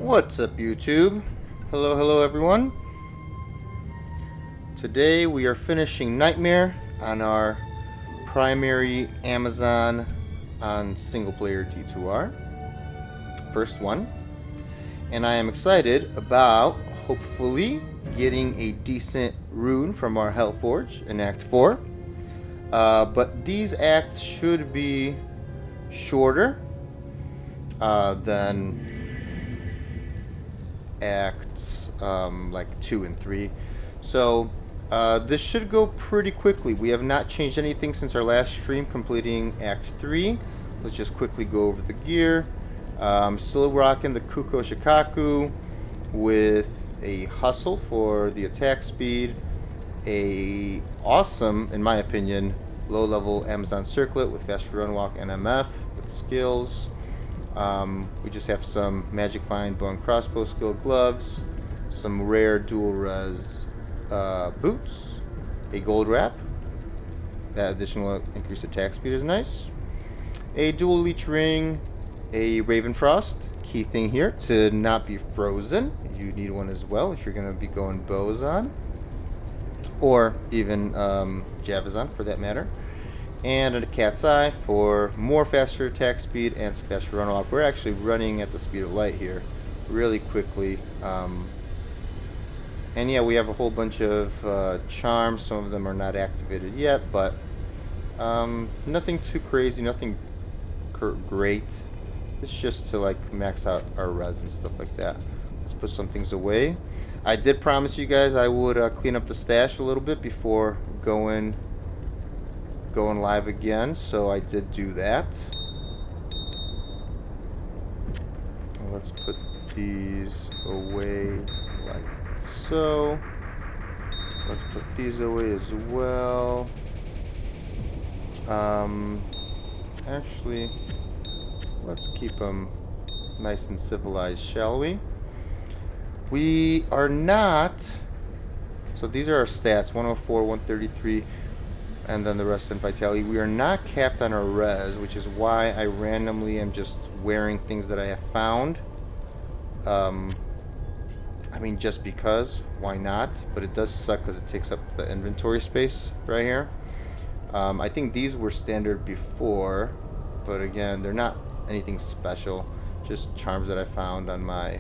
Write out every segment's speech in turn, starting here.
What's up, YouTube? Hello everyone. Today we are finishing Nightmare on our primary Amazon on single player D2R. First one. And I am excited about hopefully getting a decent rune from our Hellforge in Act 4. But these acts should be shorter than acts like 2 and 3. So this should go pretty quickly. We have not changed anything since our last stream completing Act 3. Let's just quickly go over the gear. I'm still rocking the Kuko Shikaku with a hustle for the attack speed, a awesome, in my opinion, low-level Amazon Circlet with faster run, walk, and MF with skills. We just have some Magic Find bow and crossbow skill gloves, some rare dual res boots, a gold wrap. That additional increased attack speed is nice. A dual leech ring, a Ravenfrost. Key thing here to not be frozen. You need one as well if you're going to be going bows on, or even Javazon for that matter. And a cat's eye for more faster attack speed and some faster run walk. We're actually running at the speed of light here really quickly. And yeah, we have a whole bunch of charms. Some of them are not activated yet, but nothing too crazy, nothing great. It's just to like max out our res and stuff like that. Let's put some things away. I did promise you guys I would clean up the stash a little bit before going live again, so I did do that. Let's put these away like so. Let's put these away as well. Actually, let's keep them nice and civilized, shall we? We are not, so these are our stats, 104, 133, and then the rest in vitality. We are not capped on our res, which is why I randomly am just wearing things that I have found. I mean, just because, why not? But it does suck because it takes up the inventory space right here. I think these were standard before, but again, they're not anything special, just charms that I found on my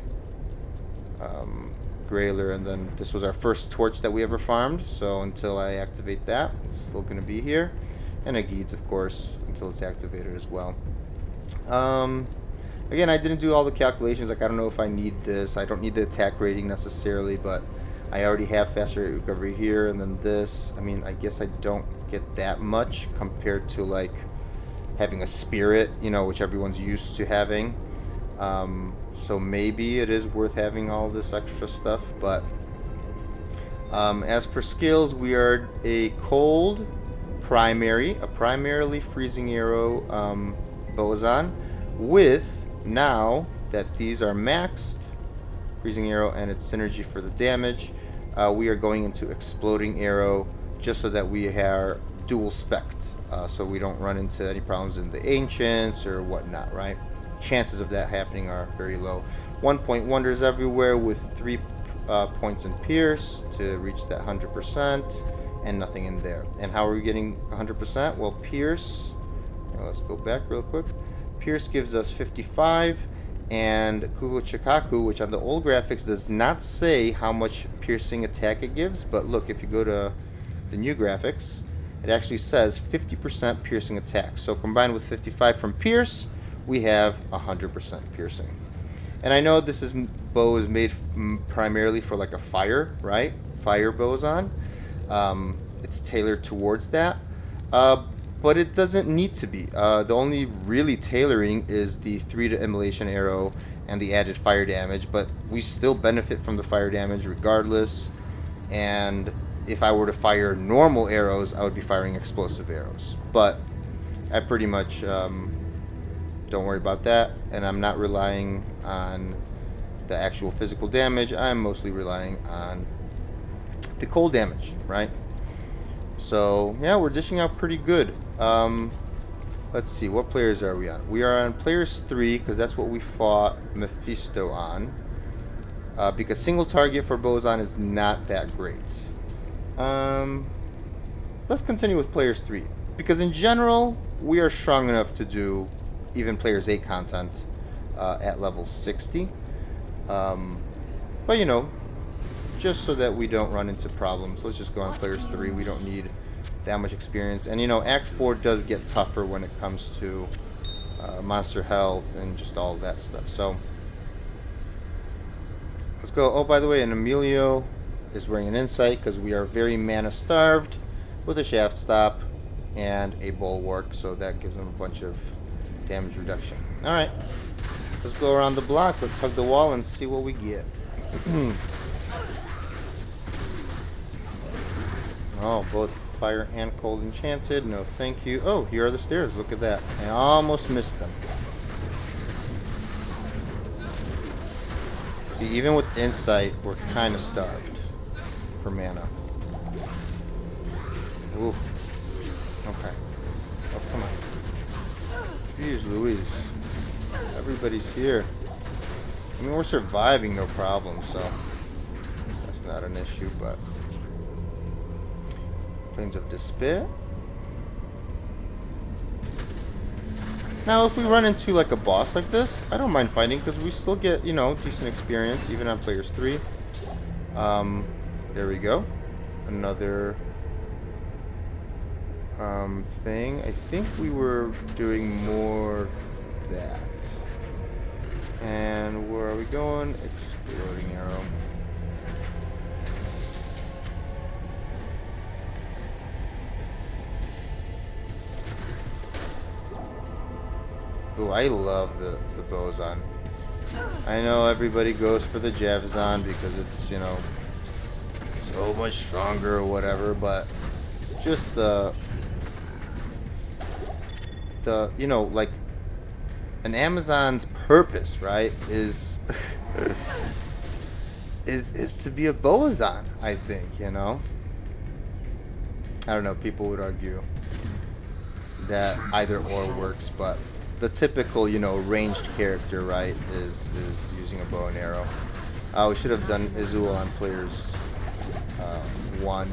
Grailer, and then this was our first torch that we ever farmed, so until I activate that, it's still going to be here. And a Geeds, of course, until it's activated as well. Again, I didn't do all the calculations, like I don't know if I need this. I don't need the attack rating necessarily, but I already have faster rate recovery here, and then this. I mean, I guess I don't get that much compared to like having a spirit, you know, which everyone's used to having. So maybe it is worth having all this extra stuff, but as for skills, we are a cold primary, a primarily freezing arrow boson, with, now that these are maxed, freezing arrow and its synergy for the damage, we are going into exploding arrow just so that we are dual spec'd, so we don't run into any problems in the ancients or whatnot, right? Chances of that happening are very low. 1 point wonders everywhere with 3 points in pierce to reach that 100%, and nothing in there. And how are we getting 100%? Well, pierce, let's go back real quick. Pierce gives us 55, and Kuko Chikaku, which on the old graphics does not say how much piercing attack it gives, but look, if you go to the new graphics, it actually says 50% piercing attack. So combined with 55 from pierce, we have 100% piercing. And I know this bow is made primarily for like a fire, right? Fire boson. It's tailored towards that. But it doesn't need to be. The only really tailoring is the 3 to immolation arrow and the added fire damage, but we still benefit from the fire damage regardless. And if I were to fire normal arrows, I would be firing explosive arrows. But I pretty much don't worry about that, and I'm not relying on the actual physical damage. I'm mostly relying on the cold damage, right? So yeah, we're dishing out pretty good. Let's see, what players are we on? We are on players 3, because that's what we fought Mephisto on. because single target for Bozan is not that great. Let's continue with Players 3. Because in general, we are strong enough to do even Players 8 content at level 60. But you know, just so that we don't run into problems, let's just go on Players 3. We don't need that much experience. And you know, Act 4 does get tougher when it comes to monster health and just all that stuff. So let's go. Oh, by the way, and Emilio is wearing an insight because we are very mana starved with a shaft stop and a bulwark, so that gives him a bunch of damage reduction. Alright, let's go around the block, let's hug the wall and see what we get. Oh, both fire and cold enchanted. No thank you. Oh, here are the stairs, look at that. I almost missed them. See, even with insight, we're kind of starved for mana. Ooh. Okay. Oh, come on. Jeez Louise. Everybody's here. I mean, we're surviving no problem, so that's not an issue, but... Plains of Despair. Now, if we run into, like, a boss like this, I don't mind fighting, because we still get, you know, decent experience, even on Players 3. There we go. Another... thing. I think we were doing more that. And where are we going? Exploding arrow. Ooh, I love the Bozan. I know everybody goes for the Javzon because it's, you know, so much stronger or whatever, but just the you know, like, an Amazon's purpose, right, is is to be a Bozan, I think, you know. I don't know, people would argue that either or works, but the typical, you know, ranged character, right, is using a bow and arrow. We should have done Izul on Players 1,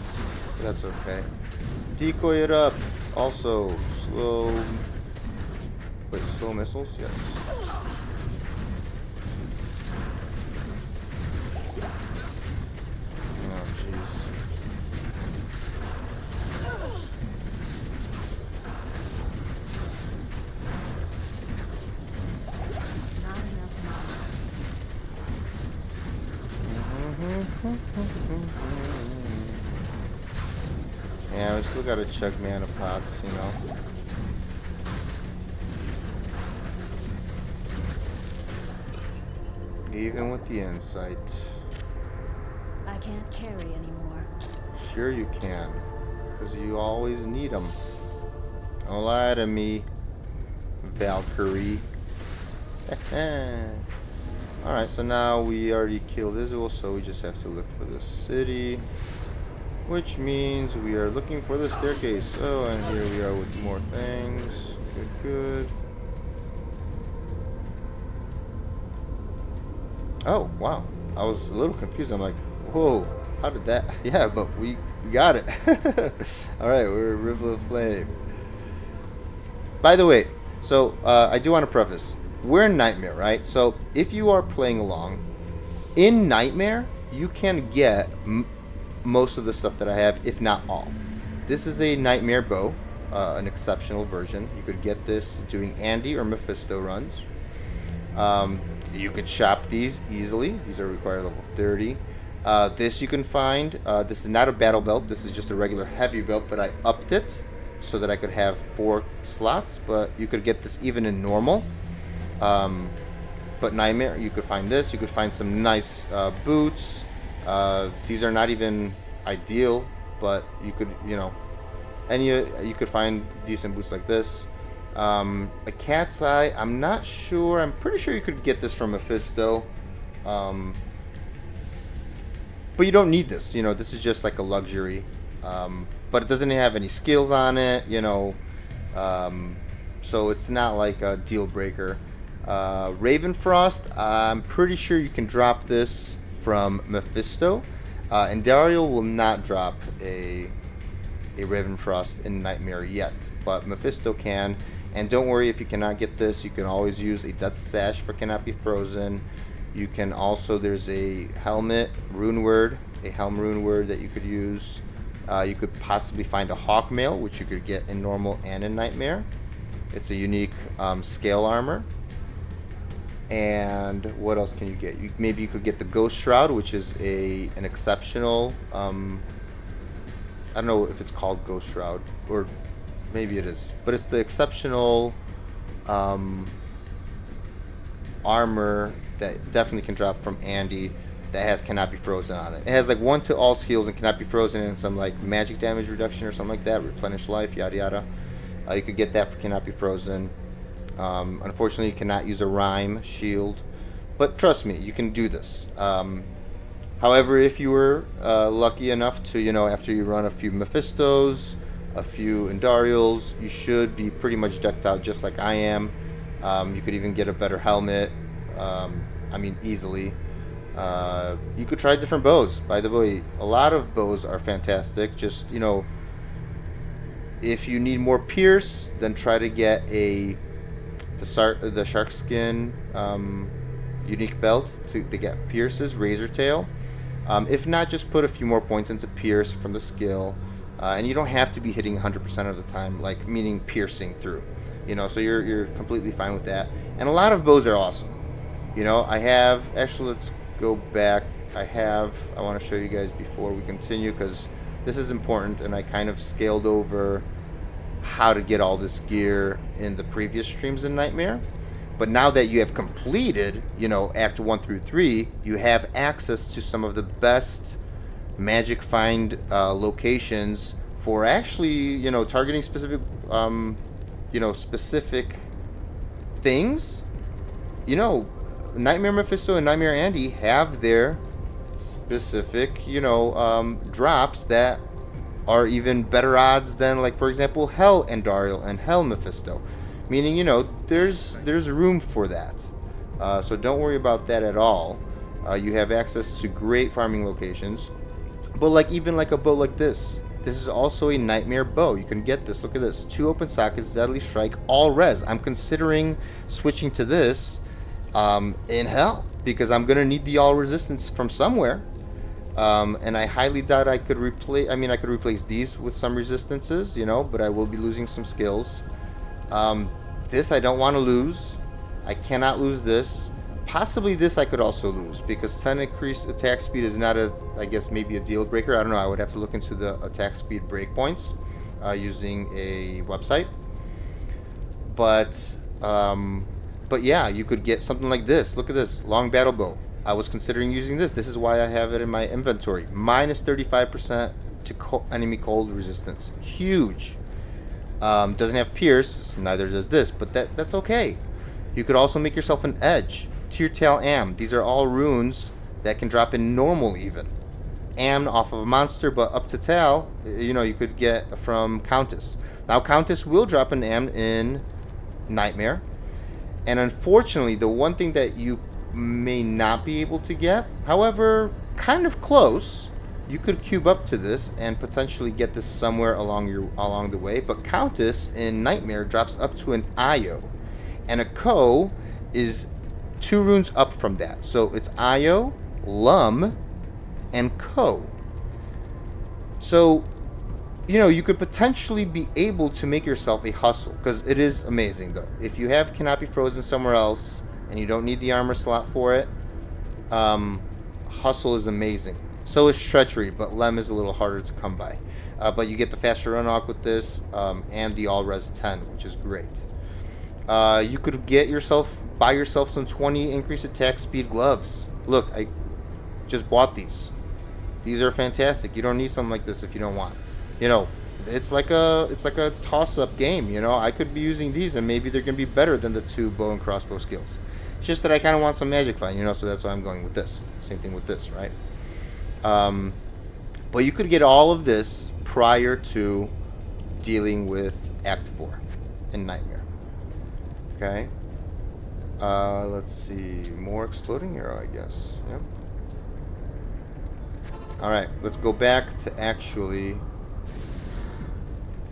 but that's okay. Decoy it up. Also, slow... Wait, slow missiles? Yes. Oh, jeez. Yeah, we still gotta chug mana pots, you know. Even with the insight. I can't carry anymore. Sure you can. Because you always need them. Don't lie to me, Valkyrie. Alright, so now we already killed Izul, so we just have to look for the city. Which means we are looking for the staircase. Oh, and here we are with more things. Good, good. Oh, wow. I was a little confused. I'm like, whoa, how did that? Yeah, but we got it. Alright, we're River of Flame. By the way, so I do want to preface. We're in Nightmare, right? So if you are playing along, in Nightmare, you can get most of the stuff that I have, if not all. This is a Nightmare bow, an exceptional version. You could get this doing Andy or Mephisto runs. You could shop these easily. These are required level 30. This you can find. This is not a battle belt. This is just a regular heavy belt, but I upped it so that I could have 4 slots. But you could get this even in normal. But Nightmare, you could find this. You could find some nice boots. These are not even ideal, but you could, you know, and you could find decent boots like this. A cat's eye, I'm not sure. I'm pretty sure you could get this from Mephisto. But you don't need this. You know, this is just like a luxury. But it doesn't have any skills on it, you know. So it's not like a deal breaker. Ravenfrost, I'm pretty sure you can drop this from Mephisto. And Dario will not drop a Ravenfrost in Nightmare yet, but Mephisto can. And don't worry if you cannot get this, you can always use a Death Sash for Cannot Be Frozen. You can also, there's a helmet rune word, a helm rune word that you could use. You could possibly find a Hawkmail, which you could get in normal and in Nightmare. It's a unique scale armor. And what else can you get? Maybe you could get the Ghost Shroud, which is an exceptional. I don't know if it's called Ghost Shroud, or maybe it is, but it's the exceptional armor that definitely can drop from Andy. That has Cannot Be Frozen on it. It has like 1 to all skills and Cannot Be Frozen and some like magic damage reduction or something like that. Replenish life, yada yada. You could get that for Cannot Be Frozen. Unfortunately, you cannot use a Rhyme shield, but trust me, you can do this. However, if you were lucky enough to, after you run a few Mephistos, a few Endarials, you should be pretty much decked out just like I am. You could even get a better helmet. Easily. You could try different bows. By the way, a lot of bows are fantastic. Just, if you need more pierce, then try to get the shark skin unique belt to get pierces, razor tail. If not, just put a few more points into pierce from the skill, and you don't have to be hitting 100% of the time, like meaning piercing through. So you're completely fine with that. And a lot of bows are awesome. I have actually. Let's go back. I want to show you guys before we continue, because this is important, and I kind of scaled over how to get all this gear in the previous streams in Nightmare. But now that you have completed, Act 1 through 3, you have access to some of the best magic find locations for actually, targeting specific, specific things. Nightmare Mephisto and Nightmare Andy have their specific, drops that are even better odds than, like, for example, Hell Endariel and Hell Mephisto. Meaning, there's room for that. So don't worry about that at all. You have access to great farming locations. But even a bow like this. This is also a Nightmare bow. You can get this. Look at this. 2 open sockets, Deadly Strike, all res. I'm considering switching to this in Hell, because I'm going to need the all resistance from somewhere. And I highly doubt I could replace... I could replace these with some resistances, but I will be losing some skills. This I don't want to lose. I cannot lose this. Possibly this I could also lose, because 10 increased attack speed is not maybe a deal breaker. I don't know. I would have to look into the attack speed breakpoints using a website. But yeah, you could get something like this. Look at this. Long battle bow. I was considering using this. This is why I have it in my inventory. Minus 35% to enemy cold resistance. Huge. Doesn't have pierce, so neither does this, but that's okay. You could also make yourself an edge. Tear Tail Am. These are all runes that can drop in normal even. Am off of a monster, but up to Tail, you could get from Countess. Now Countess will drop an Am in Nightmare. And unfortunately, the one thing that you may not be able to get, however, kind of close, you could cube up to this and potentially get this somewhere along the way. But Countess in Nightmare drops up to an Io, and a Ko is 2 runes up from that. So it's Io, Lum, and Ko. So, you could potentially be able to make yourself a hustle, because it is amazing though. If you have Cannot Be Frozen somewhere else and you don't need the armor slot for it, hustle is amazing. So is Treachery, but Lem is a little harder to come by. But you get the faster unlock with this, and the all res 10, which is great. You could buy yourself some 20 increased attack speed gloves. Look, I just bought these. These are fantastic. You don't need something like this if you don't want. It's like a toss-up game. I could be using these, and maybe they're gonna be better than the 2 bow and crossbow skills. It's just that I kind of want some magic find, so that's why I'm going with this. Same thing with this, right? But you could get all of this prior to dealing with Act 4 in Nightmare. Okay. Let's see. More exploding arrow, I guess. Yep. Alright, let's go back to actually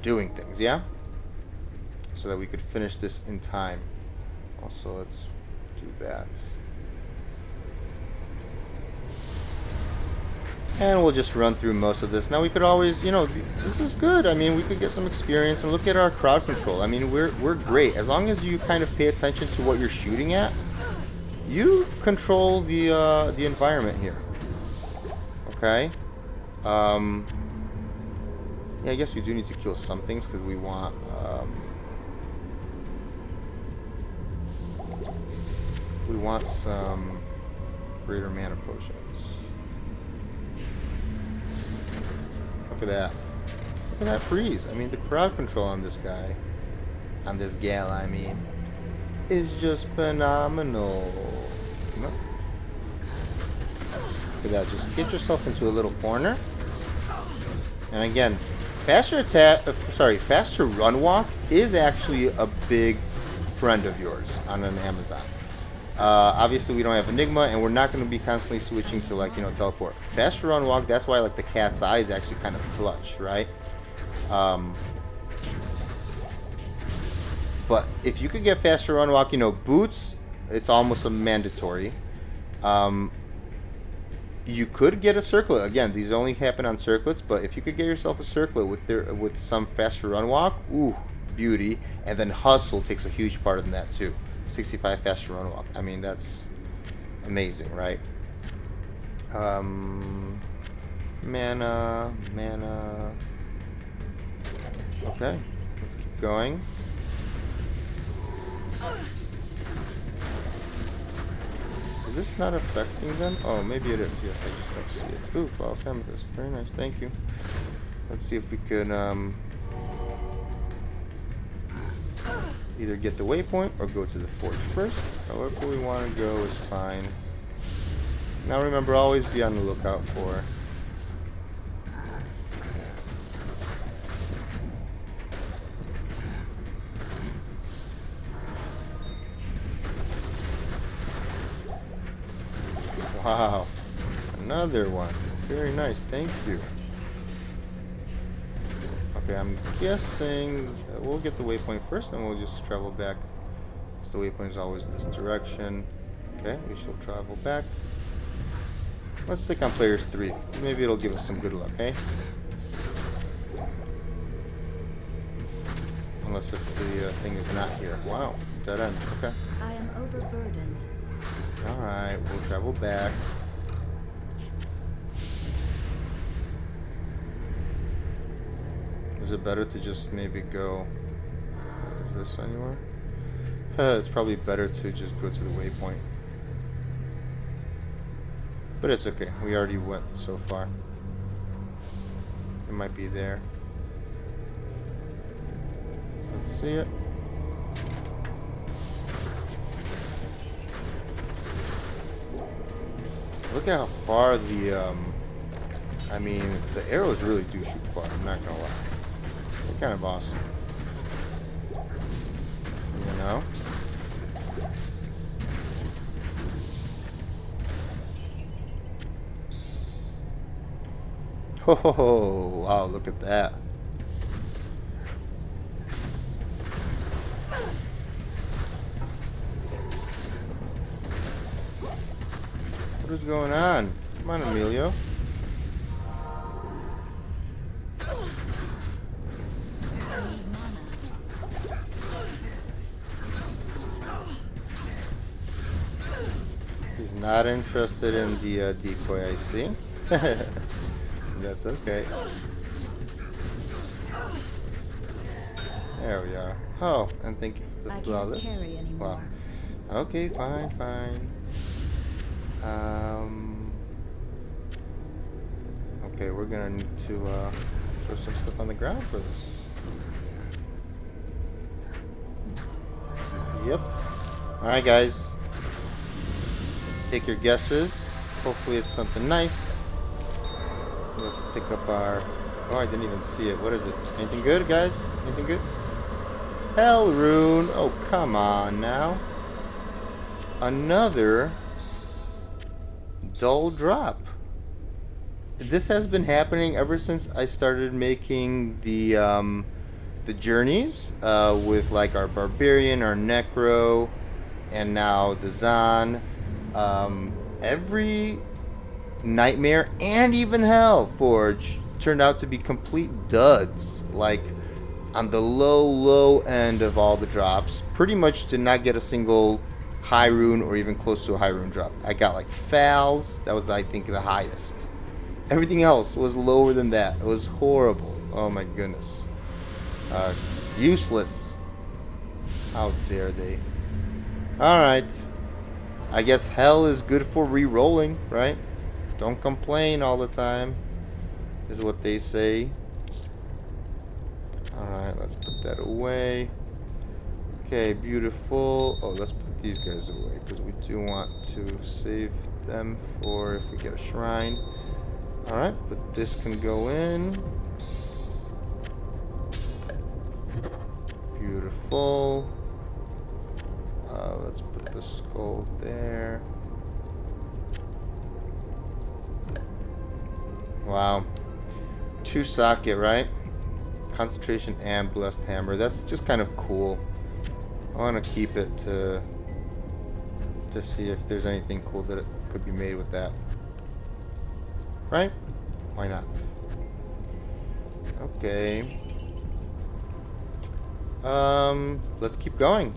doing things, yeah? So that we could finish this in time. Also, let's do that. And we'll just run through most of this. Now we could always, you know, this is good. I mean, we could get some experience and look at our crowd control. I mean, we're great. As long as you kind of pay attention to what you're shooting at, you control the environment here. Okay? Yeah, I guess we do need to kill some things because we want, some greater mana potions. Look at that. Look at that freeze. I mean, the crowd control on this guy, on this gal, I mean, is just phenomenal. Look at that. Just get yourself into a little corner. And again, faster run walk is actually a big friend of yours on an Amazon. Obviously, we don't have Enigma, and we're not going to be constantly switching to, like, you know, teleport. Faster run walk, that's why, like, the cat's eye is actually kind of clutch, right? But if you could get faster run walk, you know, boots, it's almost a mandatory. You could get a circlet. Again, these only happen on circlets, but if you could get yourself a circlet with some faster run walk, ooh, beauty. And then hustle takes a huge part in that too. 65 faster run walk. I mean, that's amazing, right? Mana. Okay, let's keep going. Is this not affecting them? Oh, maybe it is. Yes, I just don't see it. Ooh, flawless amethyst. Very nice, thank you. Let's see if we can either get the waypoint or go to the forge first. However we want to go is fine. Now remember, always be on the lookout for wow, another one. Very nice, thank you. Okay, I'm guessing we'll get the waypoint first, and we'll just travel back. So the waypoint is always this direction. Okay, we shall travel back. Let's stick on players 3. Maybe it'll give us some good luck, eh? Unless if the thing is not here. Wow, dead end. Okay. I am overburdened. Alright, we'll travel back. Is it better to just maybe go... Is this anywhere? It's probably better to just go to the waypoint. But it's okay. We already went so far. It might be there. Let's see it. Look at how far the, I mean, the arrows really do shoot far, I'm not gonna lie. They're kind of awesome. You know? Oh, wow, look at that. What is going on? Come on, Emilio. He's not interested in the decoy, I see. That's okay. There we are. Oh, and thank you for the flawless. I can't carry anymore. Wow. Okay, fine. Okay, we're gonna need to throw some stuff on the ground for this. Yep. Alright, guys. Take your guesses. Hopefully it's something nice. Let's pick up our... Oh, I didn't even see it. What is it? Anything good, guys? Anything good? Hell rune. Oh, come on now. Another dull drop. this has been happening ever since I started making the journeys with like our barbarian, our necro, and now the Zan. Every nightmare and even hell forge turned out to be complete duds. Like on the low end of all the drops, pretty much did not get a single high rune or even close to a high rune drop. I got like Fals, that was I think the highest. Everything else was lower than that. It was horrible. Oh my goodness. Useless. How dare they? Alright. I guess hell is good for re-rolling, right? Don't complain all the time, is what they say. Alright, let's put that away. Okay, beautiful. Oh, let's put these guys away, because we do want to save them for if we get a shrine. Alright, but this can go in. Beautiful. Let's put the skull there. Wow. 2 socket, right? Concentration and blessed hammer. That's just kind of cool. I want to keep it to see if there's anything cool that it could be made with that. Right? Why not? Okay. Let's keep going.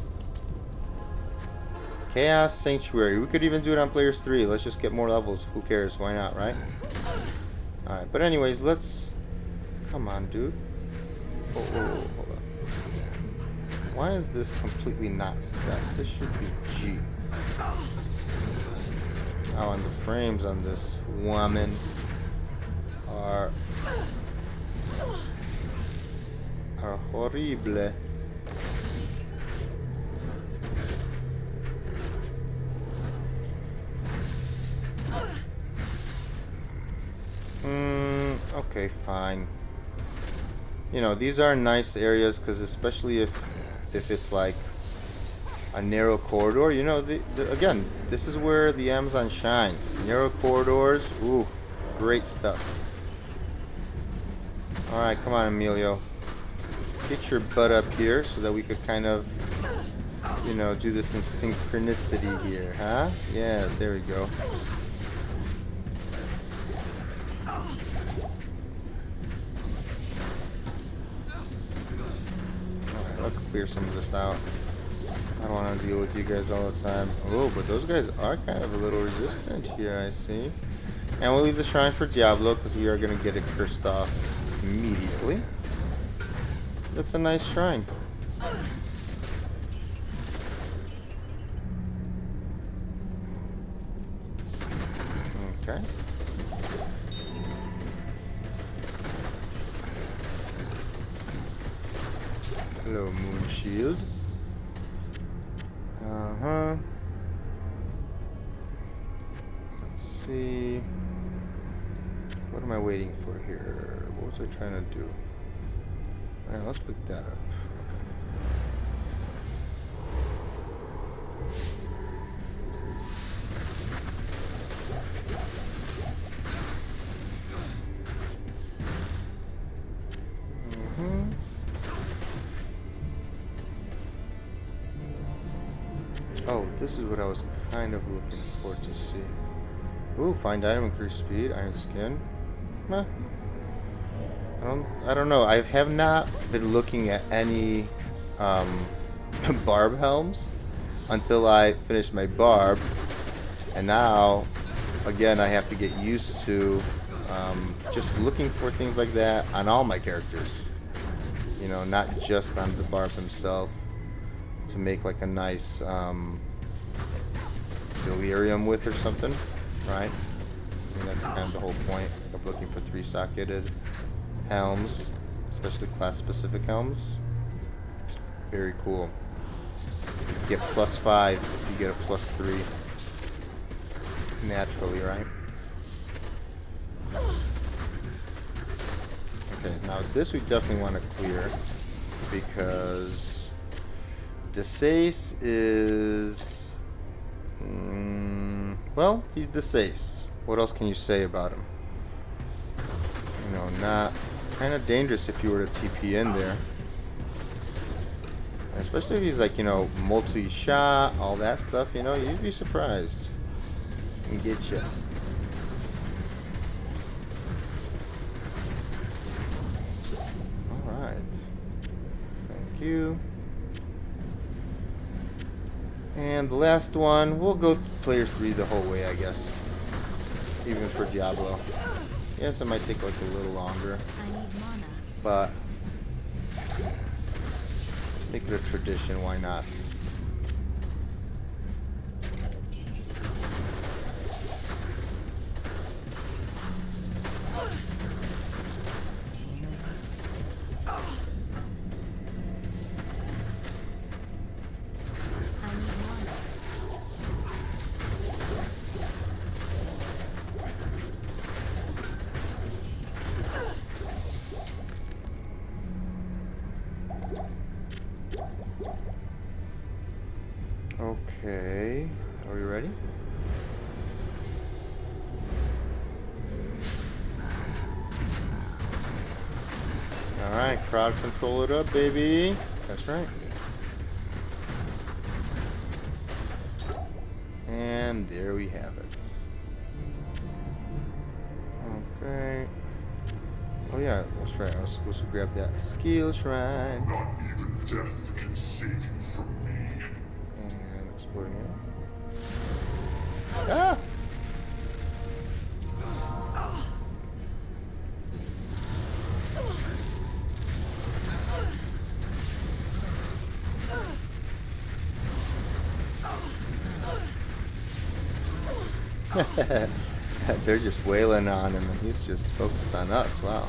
Chaos Sanctuary. We could even do it on players 3. Let's just get more levels. Who cares? Why not, right? Alright, but anyways, let's... Come on, dude. Oh, hold on. Why is this completely not set? This should be G. Oh, and the frames on this woman are horrible. Okay, fine. You know, these are nice areas because especially if it's like a narrow corridor, you know, again, this is where the Amazon shines. Narrow corridors, ooh, great stuff. Alright, come on, Emilio. Get your butt up here so that we could kind of, you know, do this in synchronicity here, huh? Yes, there we go. Alright, let's clear some of this out. I don't want to deal with you guys all the time. Oh, but those guys are kind of a little resistant here, I see. And we'll leave the shrine for Diablo because we are going to get it cursed off immediately. That's a nice shrine. Okay. Hello, Moon Shield. Uh-huh. Let's see. What am I waiting for here? What was I trying to do? Alright, let's pick that up. Oh, this is what I was kind of looking for to see. Ooh, find item, increase speed, iron skin. Huh. I don't know. I have not been looking at any barb helms until I finished my barb, and now again I have to get used to just looking for things like that on all my characters. You know, not just on the barb himself, to make like a nice delirium with or something, right? I mean, that's kind of the whole point of looking for 3-socketed helms, especially class-specific helms. Very cool. You get +5 if you get a +3 naturally, right? Okay, now this we definitely want to clear because Desace is... well, he's Desace. What else can you say about him? know, not kind of dangerous if you were to TP in there. Especially if he's like, you know, multi-shot, all that stuff, you know, you'd be surprised. He can get you. Alright. Thank you. And the last one, we'll go player 3 the whole way, I guess. Even for Diablo. Yes, it might take like a little longer. I need mana. But make it a tradition, why not? I need mana. Okay, are we ready? Alright, crowd control it up, baby. That's right. And there we have it. Okay. Oh yeah, that's right. I was supposed to grab that skill shrine. Not even death can save you from me. And exploding it. Ah! They're just wailing on him and he's just focused on us. Wow.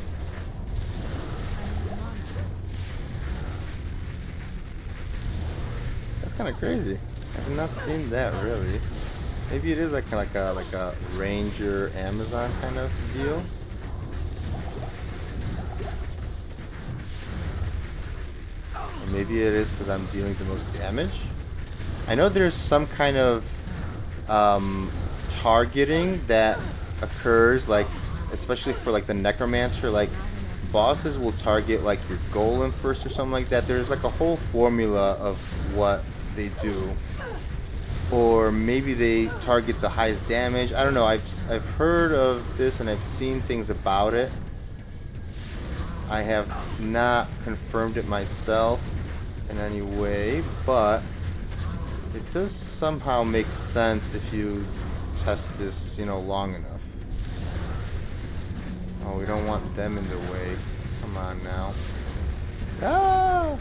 That's kind of crazy. I have not seen that really. Maybe it is like a Ranger Amazon kind of deal. Or maybe it is because I'm dealing the most damage. I know there's some kind of targeting that occurs, like especially for like the Necromancer, like bosses will target like your golem first or something like that. There's like a whole formula of what they do. Or maybe they target the highest damage. I don't know. I've heard of this and I've seen things about it. I have not confirmed it myself in any way, but it does somehow make sense if you test this, you know, long enough. Oh, we don't want them in the way. Come on now. Ah!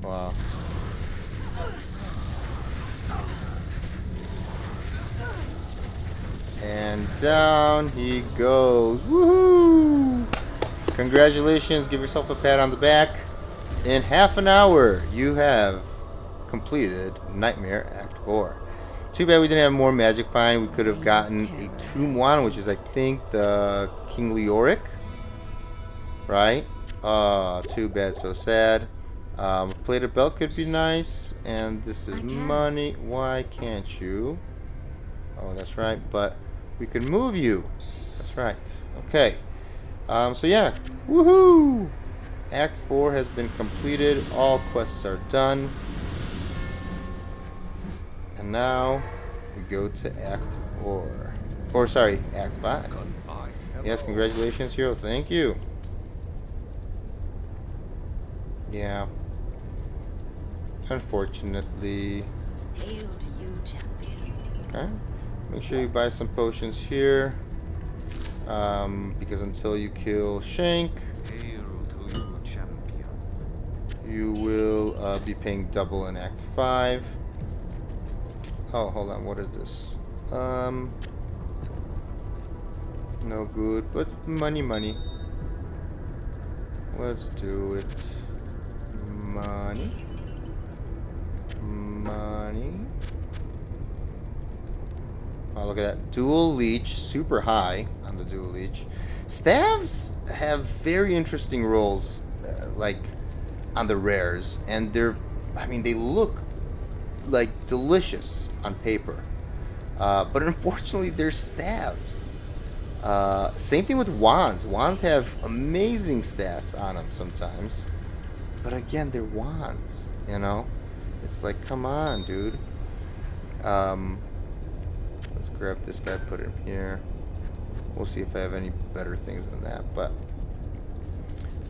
Wow. And down he goes. Woohoo! Congratulations. Give yourself a pat on the back. In half an hour, you have completed Nightmare Act 4. Too bad we didn't have more magic find. We could have gotten a Tomb Wand, which is, I think, the King Leoric. Right? Too bad, so sad. Plated belt could be nice. And this is money. Why can't you? Oh, that's right. But we can move you. That's right. Okay. So yeah. Woohoo! Act 4 has been completed. All quests are done. And now we go to Act 4. Or sorry, Act 5. Yes, congratulations, hero. Thank you. Yeah. Unfortunately. Hail to you, champion. Okay. Make sure you buy some potions here. Because until you kill Shank, Hail to you, champion. you will be paying double in Act 5. Oh, hold on. What is this? No good, but money. Let's do it. Money. Oh, look at that. Dual leech, super high on the dual leech. Staves have very interesting rolls, like on the rares, and I mean, they look like delicious on paper, but unfortunately, they're staves. Same thing with wands. Wands have amazing stats on them sometimes, but again, they're wands. You know, it's like, come on, dude. Let's grab this guy, put him here. We'll see if I have any better things than that. But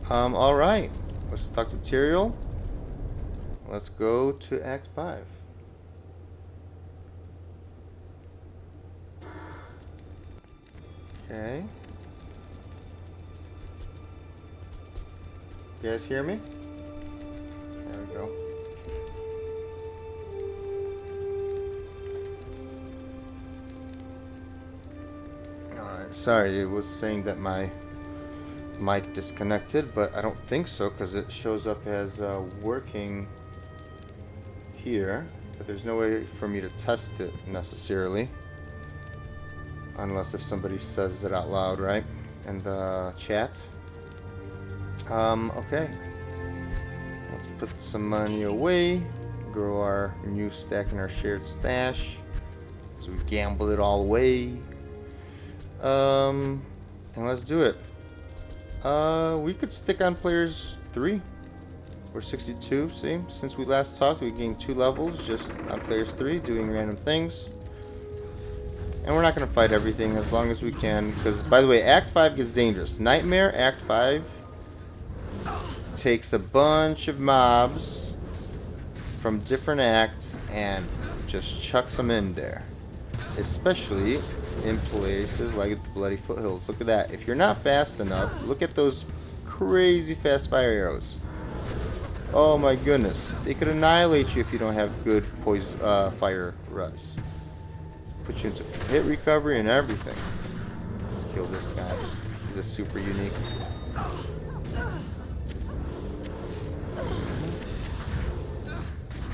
all right, let's talk to Tyrael. Let's go to Act 5. Okay. You guys hear me? There we go. Alright, sorry, it was saying that my mic disconnected, but I don't think so because it shows up as working here, but there's no way for me to test it necessarily. Unless if somebody says it out loud, right? In the chat. Okay. Let's put some money away. Grow our new stack in our shared stash. Because we gambled it all away. And let's do it. We could stick on players 3. We're 62, see? Since we last talked, we gained 2 levels just on players 3, doing random things. And we're not going to fight everything as long as we can. Because, by the way, Act 5 gets dangerous. Nightmare, Act 5, takes a bunch of mobs from different acts and just chucks them in there. Especially in places like the Bloody Foothills. Look at that. If you're not fast enough, look at those crazy fast fire arrows. Oh my goodness. They could annihilate you if you don't have good poison, fire res. Put you into hit recovery and everything. Let's kill this guy. He's a super unique.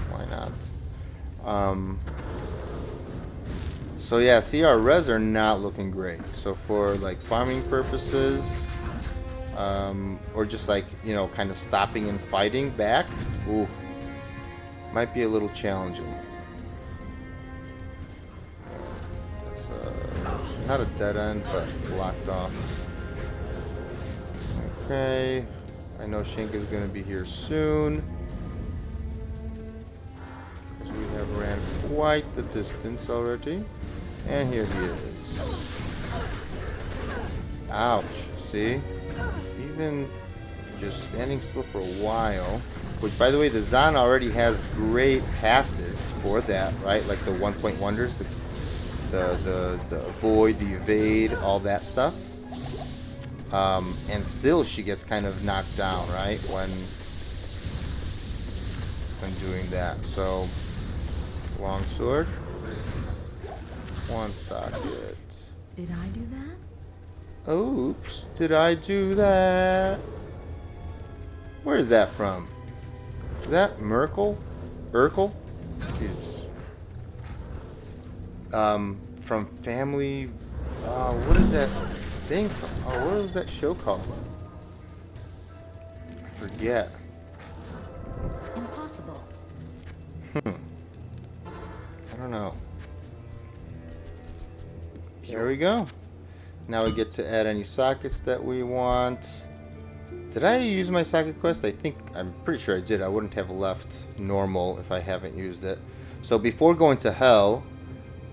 Why not? So yeah, see, our res are not looking great. So for like farming purposes, or just like, you know, kind of stopping and fighting back, ooh, might be a little challenging. Not a dead end, but blocked off. Okay. I know Shank is going to be here soon. Because we have ran quite the distance already. And here he is. Ouch. See? Even just standing still for a while. Which, by the way, the Zan already has great passives for that, right? Like the 1-point wonders, the avoid, the evade, all that stuff. And still she gets kind of knocked down, right? When doing that. So, longsword. 1 socket. Did I do that? Oops, did I do that? Where is that from? Is that Merkel? Urkel? Jesus. From Family. What is that thing from? Oh, what was that show called? I forget. Impossible. I don't know. There we go. Now we get to add any sockets that we want. Did I use my socket quest? I'm pretty sure I did. I wouldn't have left normal if I haven't used it. So before going to hell,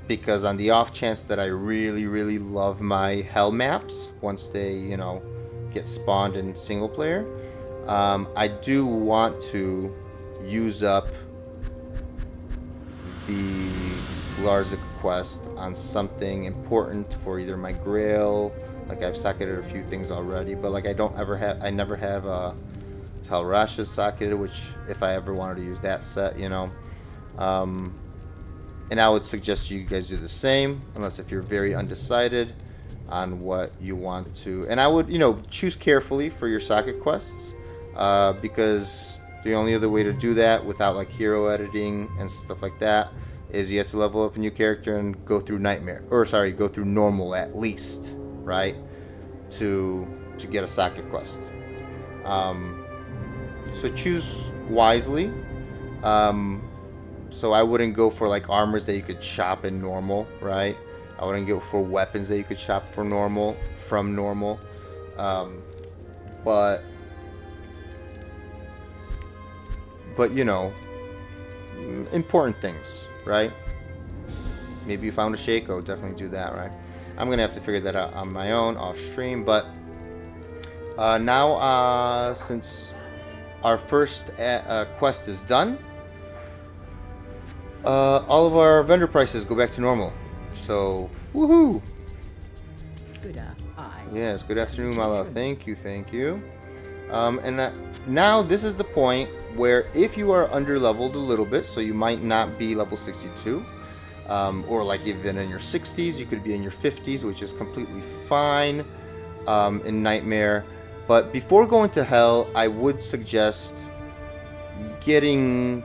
because on the off chance that I really, really love my hell maps, once they, you know, get spawned in single player, I do want to use up the Larza quest on something important for either my Grail. Like, I've socketed a few things already, but like I never have Talrasha's socketed, which if I ever wanted to use that set, you know. And I would suggest you guys do the same, unless if you're very undecided on what you want to. And I would, you know, choose carefully for your socket quests, because the only other way to do that without like hero editing and stuff like that is you have to level up a new character and go through Nightmare, or sorry, go through normal at least, right? To get a socket quest. So choose wisely. So I wouldn't go for like armors that you could chop in normal, right? I wouldn't go for weapons that you could chop for normal from normal. But you know, important things, right? Maybe you found a Shaco, definitely do that, right? I'm gonna have to figure that out on my own off stream, but now since our first quest is done, all of our vendor prices go back to normal. So, woohoo! Yes, good afternoon, my love. Thank you, thank you. Now this is the point where if you are under leveled a little bit, so you might not be level 62, or like even in your 60s, you could be in your 50s, which is completely fine in Nightmare. But before going to Hell, I would suggest getting,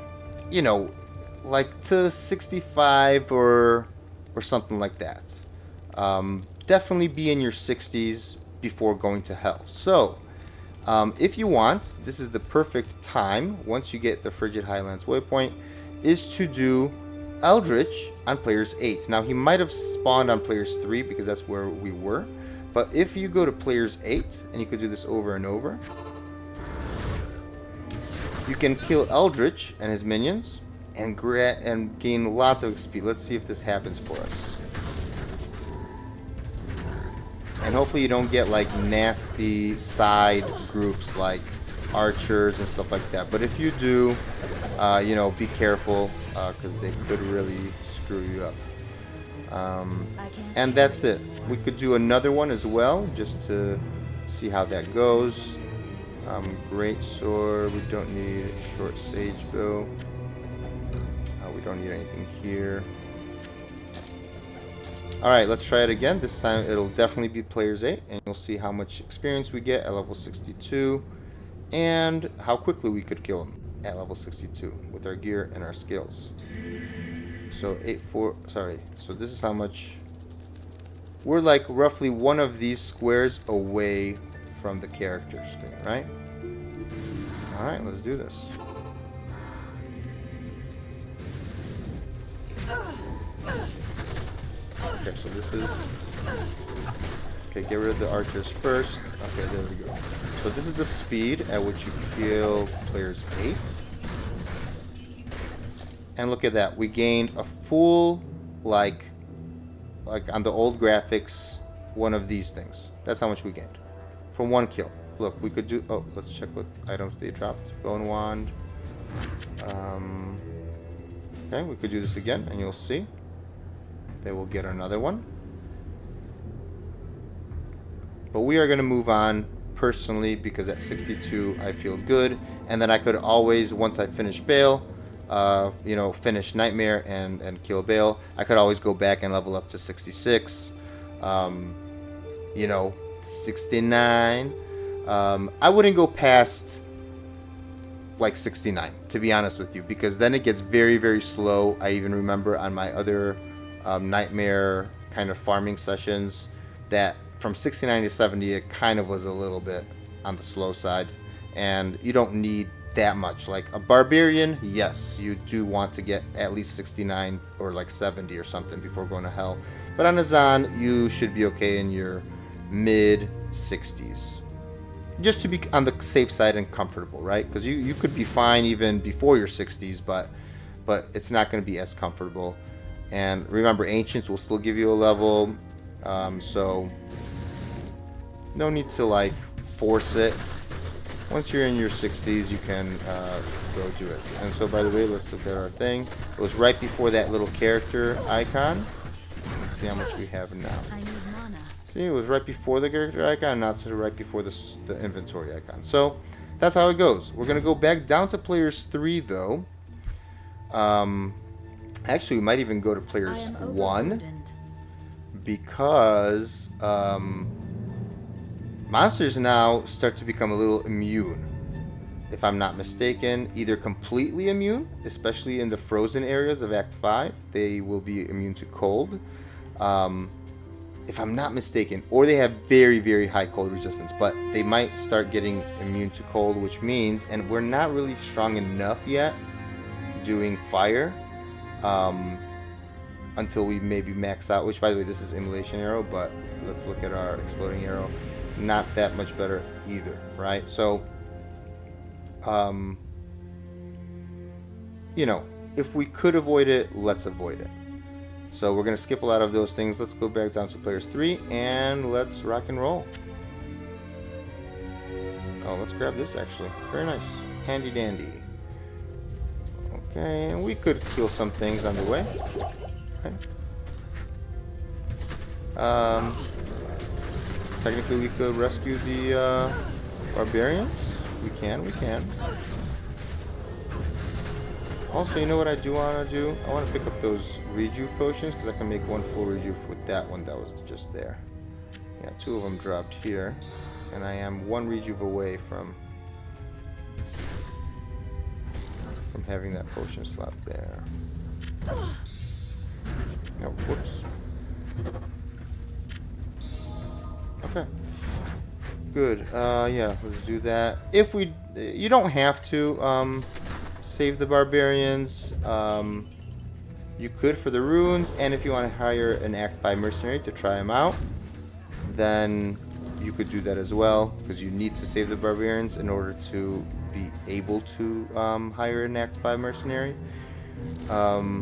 you know, like to 65 or something like that. Definitely be in your 60s before going to Hell. So, if you want, this is the perfect time, once you get the Frigid Highlands waypoint, is to do Eldritch on players 8. Now, he might have spawned on players 3 because that's where we were. But if you go to players 8, and you could do this over and over, you can kill Eldritch and his minions and gain lots of XP. Let's see if this happens for us. And hopefully you don't get like nasty side groups like archers and stuff like that. But if you do, you know, be careful because they could really screw you up. And that's it. We could do another one as well just to see how that goes. Great sword. We don't need short sage bow. We don't need anything here. Alright, let's try it again. This time it'll definitely be players 8, and you'll see how much experience we get at level 62 and how quickly we could kill him at level 62 with our gear and our skills. So so this is how much we're like roughly one of these squares away from the character screen, right? Alright, let's do this. Okay, so this is... Okay, get rid of the archers first. Okay, there we go. So this is the speed at which you kill players 8. And look at that. We gained a full, like on the old graphics, one of these things. That's how much we gained. From one kill. Look, we could do... Oh, let's check what items they dropped. Bone Wand. Okay, we could do this again, and you'll see. They will get another one. But we are going to move on personally because at 62 I feel good. And then I could always, once I finish Bale, you know, finish Nightmare and kill Bale, I could always go back and level up to 66. You know, 69. I wouldn't go past like 69, to be honest with you, because then it gets very, very slow. I even remember on my other Nightmare kind of farming sessions that from 69 to 70 it kind of was a little bit on the slow side, and you don't need that much. Like a Barbarian, yes, you do want to get at least 69 or like 70 or something before going to Hell, but on a Zan you should be okay in your mid 60s, just to be on the safe side and comfortable, right? Because you could be fine even before your 60s, but it's not going to be as comfortable. And remember, Ancients will still give you a level, so no need to like force it. Once you're in your 60s, you can go do it. And so, by the way, let's look at our thing. It was right before that little character icon. Let's see how much we have now. I need mana. See, it was right before the character icon, not right before the inventory icon. So that's how it goes. We're gonna go back down to players 3 though. Actually, we might even go to players 1 because monsters now start to become a little immune. If I'm not mistaken, either completely immune, especially in the frozen areas of Act 5, they will be immune to cold. if I'm not mistaken, or they have very, very high cold resistance, but they might start getting immune to cold, which means, and we're not really strong enough yet doing fire until we maybe max out, which by the way, this is immolation arrow, but let's look at our exploding arrow. Not that much better either, right? So, you know, if we could avoid it, let's avoid it. So we're going to skip a lot of those things. Let's go back down to players 3 and let's rock and roll. Oh, let's grab this actually. Very nice. Handy dandy. Okay, and we could kill some things on the way. Okay. Technically we could rescue the barbarians. We can. Also, you know what I do want to do? I want to pick up those rejuve potions because I can make one full rejuve with that one that was just there. Yeah, 2 of them dropped here. And I am 1 rejuve away from having that potion slot there. Oh, whoops. Okay. Good. Yeah, let's do that. If we... You don't have to, save the barbarians. You could for the runes, and if you want to hire an Act 5 mercenary to try them out, then you could do that as well, because you need to save the barbarians in order to be able to hire an Act 5 mercenary. But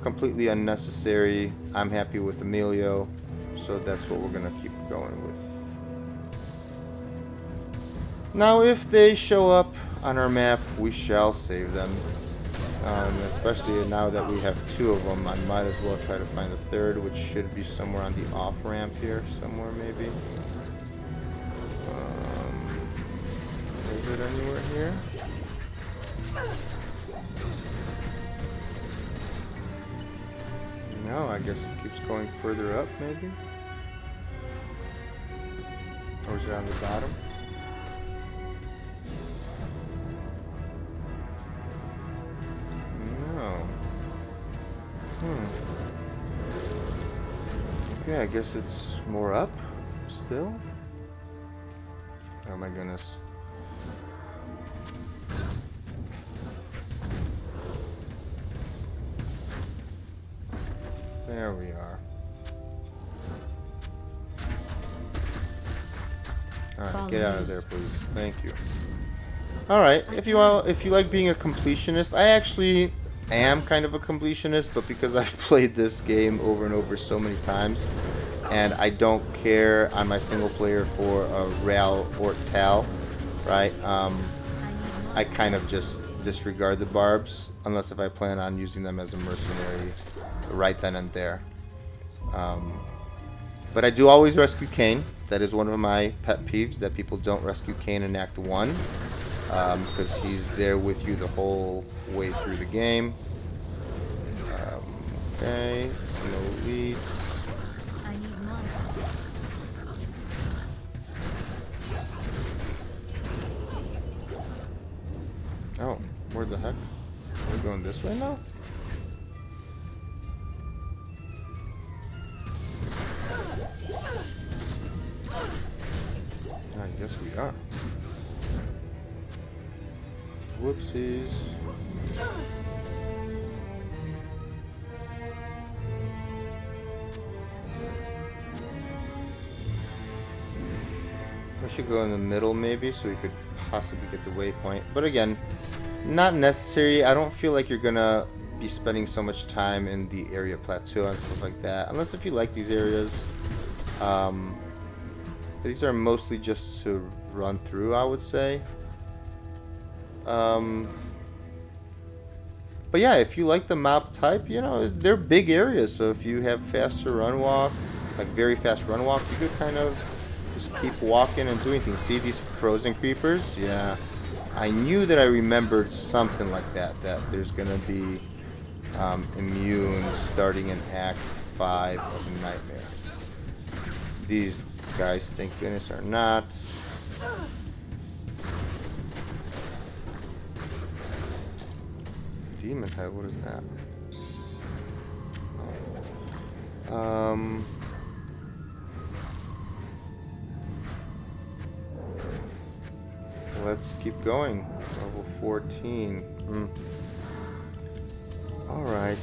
completely unnecessary. I'm happy with Emilio, so that's what we're going to keep going with. Now, if they show up on our map, we shall save them. Especially now that we have 2 of them, I might as well try to find the 3rd, which should be somewhere on the off-ramp here, somewhere maybe. Is it anywhere here? No, I guess it keeps going further up, maybe? Or is it on the bottom? Okay, I guess it's more up still. Oh my goodness. There we are. Alright, get out of there, please. Thank you. Alright, if you like being a completionist, I actually am kind of a completionist, but because I've played this game over and over so many times, and I don't care on my single player for a Ral or Tal, right? I kind of just disregard the barbs, unless if I plan on using them as a mercenary right then and there. But I do always rescue Kane. That is one of my pet peeves, that people don't rescue Kane in Act 1. Because he's there with you the whole way through the game. Okay, no leads. I need money. Oh, where the heck? Are we going this way now? I guess we are. Whoopsies. I should go in the middle maybe, so we could possibly get the waypoint. But again, not necessary. I don't feel like you're gonna be spending so much time in the area plateau and stuff like that, unless if you like these areas. These are mostly just to run through, I would say. But yeah, if you like the mob type, you know, they're big areas, so if you have faster run walk, like very fast run walk, you could kind of just keep walking and doing things. See these frozen creepers? Yeah, I knew that I remembered something like that, that there's gonna be immune starting in Act 5 of Nightmare. These guys, thank goodness, are not. Demon head, what is that? Let's keep going. Level 14. Alright.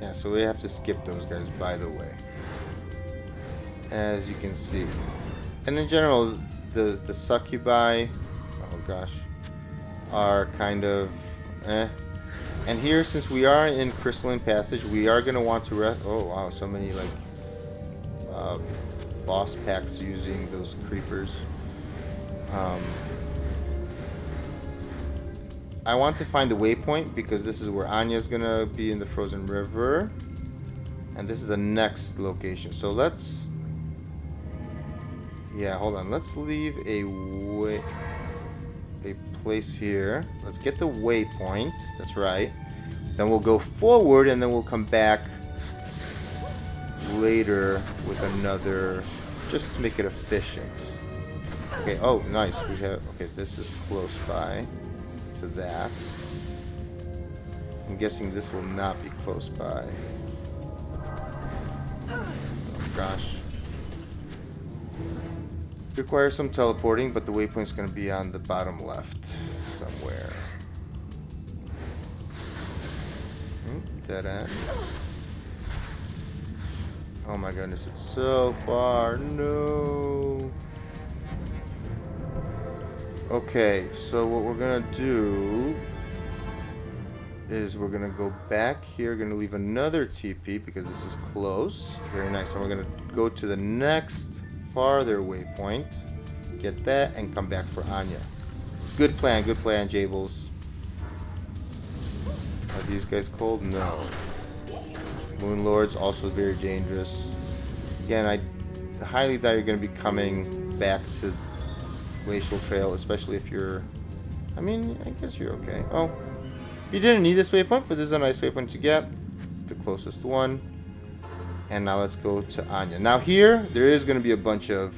Yeah, so we have to skip those guys, by the way. As you can see. And in general, the succubi, oh gosh, are kind of eh. And here, since we are in Crystalline Passage, we are going to want to oh wow, so many like boss packs using those creepers. I want to find the waypoint because this is where Anya's going to be in the Frozen River. And this is the next location. So let's... Yeah, hold on. Let's leave a place here. Let's get the waypoint. That's right. Then we'll go forward and then we'll come back later with another, just to make it efficient. Okay, oh nice. We have, okay, this is close by to that. I'm guessing this will not be close by. Oh gosh. Requires some teleporting, but the waypoint's going to be on the bottom left somewhere. Dead end. Oh my goodness, it's so far. No. Okay, so what we're going to do is we're going to go back here. Going to leave another TP because this is close. Very nice. And we're going to go to the next farther waypoint, get that, and come back for Anya. Good plan, Jables. Are these guys cold? No. Moon Lords also very dangerous. Again, I highly doubt you're going to be coming back to Glacial Trail, especially if you're... I mean, I guess you're okay. Oh, you didn't need this waypoint, but this is a nice waypoint to get. It's the closest one. And now let's go to Anya. Now here, there is going to be a bunch of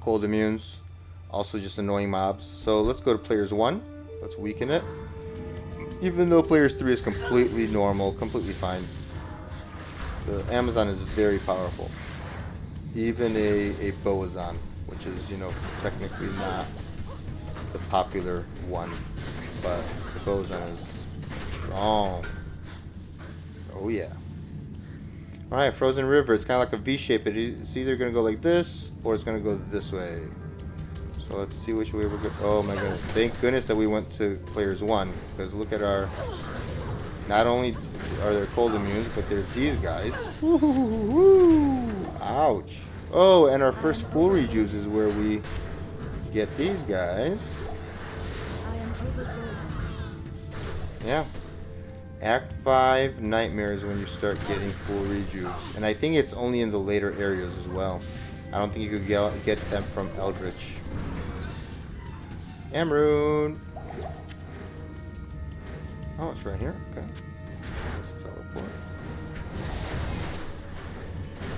cold immunes. Also just annoying mobs. So let's go to players 1. Let's weaken it. Even though players 3 is completely normal, completely fine. The Amazon is very powerful. Even a Boazon, which is, you know, technically not the popular one. But the Boazon is strong. Oh yeah. Alright, Frozen River. It's kind of like a V shape. It's either going to go like this, or it's going to go this way. So let's see which way we're going. Oh my goodness. Thank goodness that we went to players 1. Because look at our... Not only are there cold immunes, but there's these guys. Woo-hoo-hoo-hoo. Ouch. Oh, and our first full rejuves is where we get these guys. I am overburdened. Yeah. Act 5 Nightmares when you start getting full rejuves. And I think it's only in the later areas as well. I don't think you could get them from Eldritch. Amrune! Oh, it's right here. Okay. Let's teleport.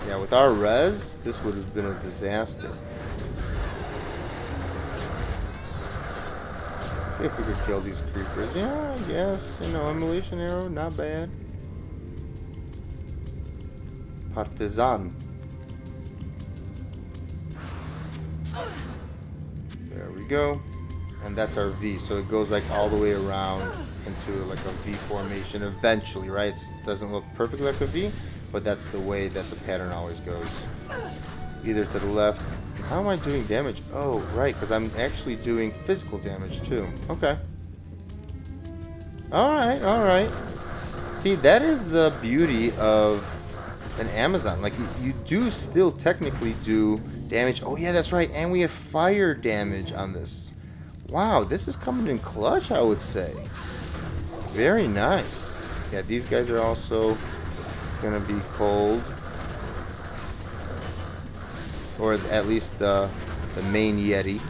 Yeah, with our res, this would have been a disaster. Let's see if we could kill these creepers. Yeah, I guess. You know, Immolation Arrow, not bad. Partisan. There we go. And that's our V. So it goes like all the way around into like a V formation eventually, right? It doesn't look perfectly like a V, but that's the way that the pattern always goes. Either to the left. How am I doing damage? Oh, right, because I'm actually doing physical damage too. Okay. Alright, alright. See, that is the beauty of an Amazon. Like, you do still technically do damage. Oh, yeah, that's right. And we have fire damage on this. Wow, this is coming in clutch, I would say. Very nice. Yeah, these guys are also going to be cold. Or at least the main Yeti.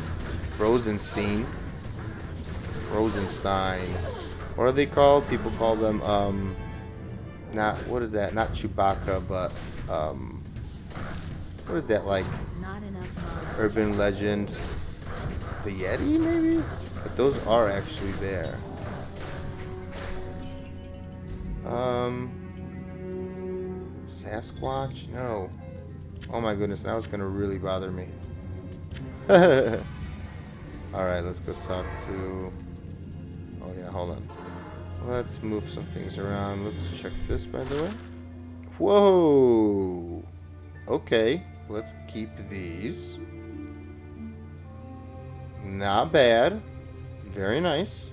Frozenstein. What are they called? People call them, not, what is that? Not Chewbacca, but, what is that, like? Not enough mana. Urban legend. The Yeti, maybe? But those are actually there. Sasquatch? No. Oh my goodness, now it's gonna really bother me. Alright, let's go talk to... Oh yeah, hold on. Let's move some things around. Let's check this, by the way. Whoa! Okay, let's keep these. Not bad. Very nice.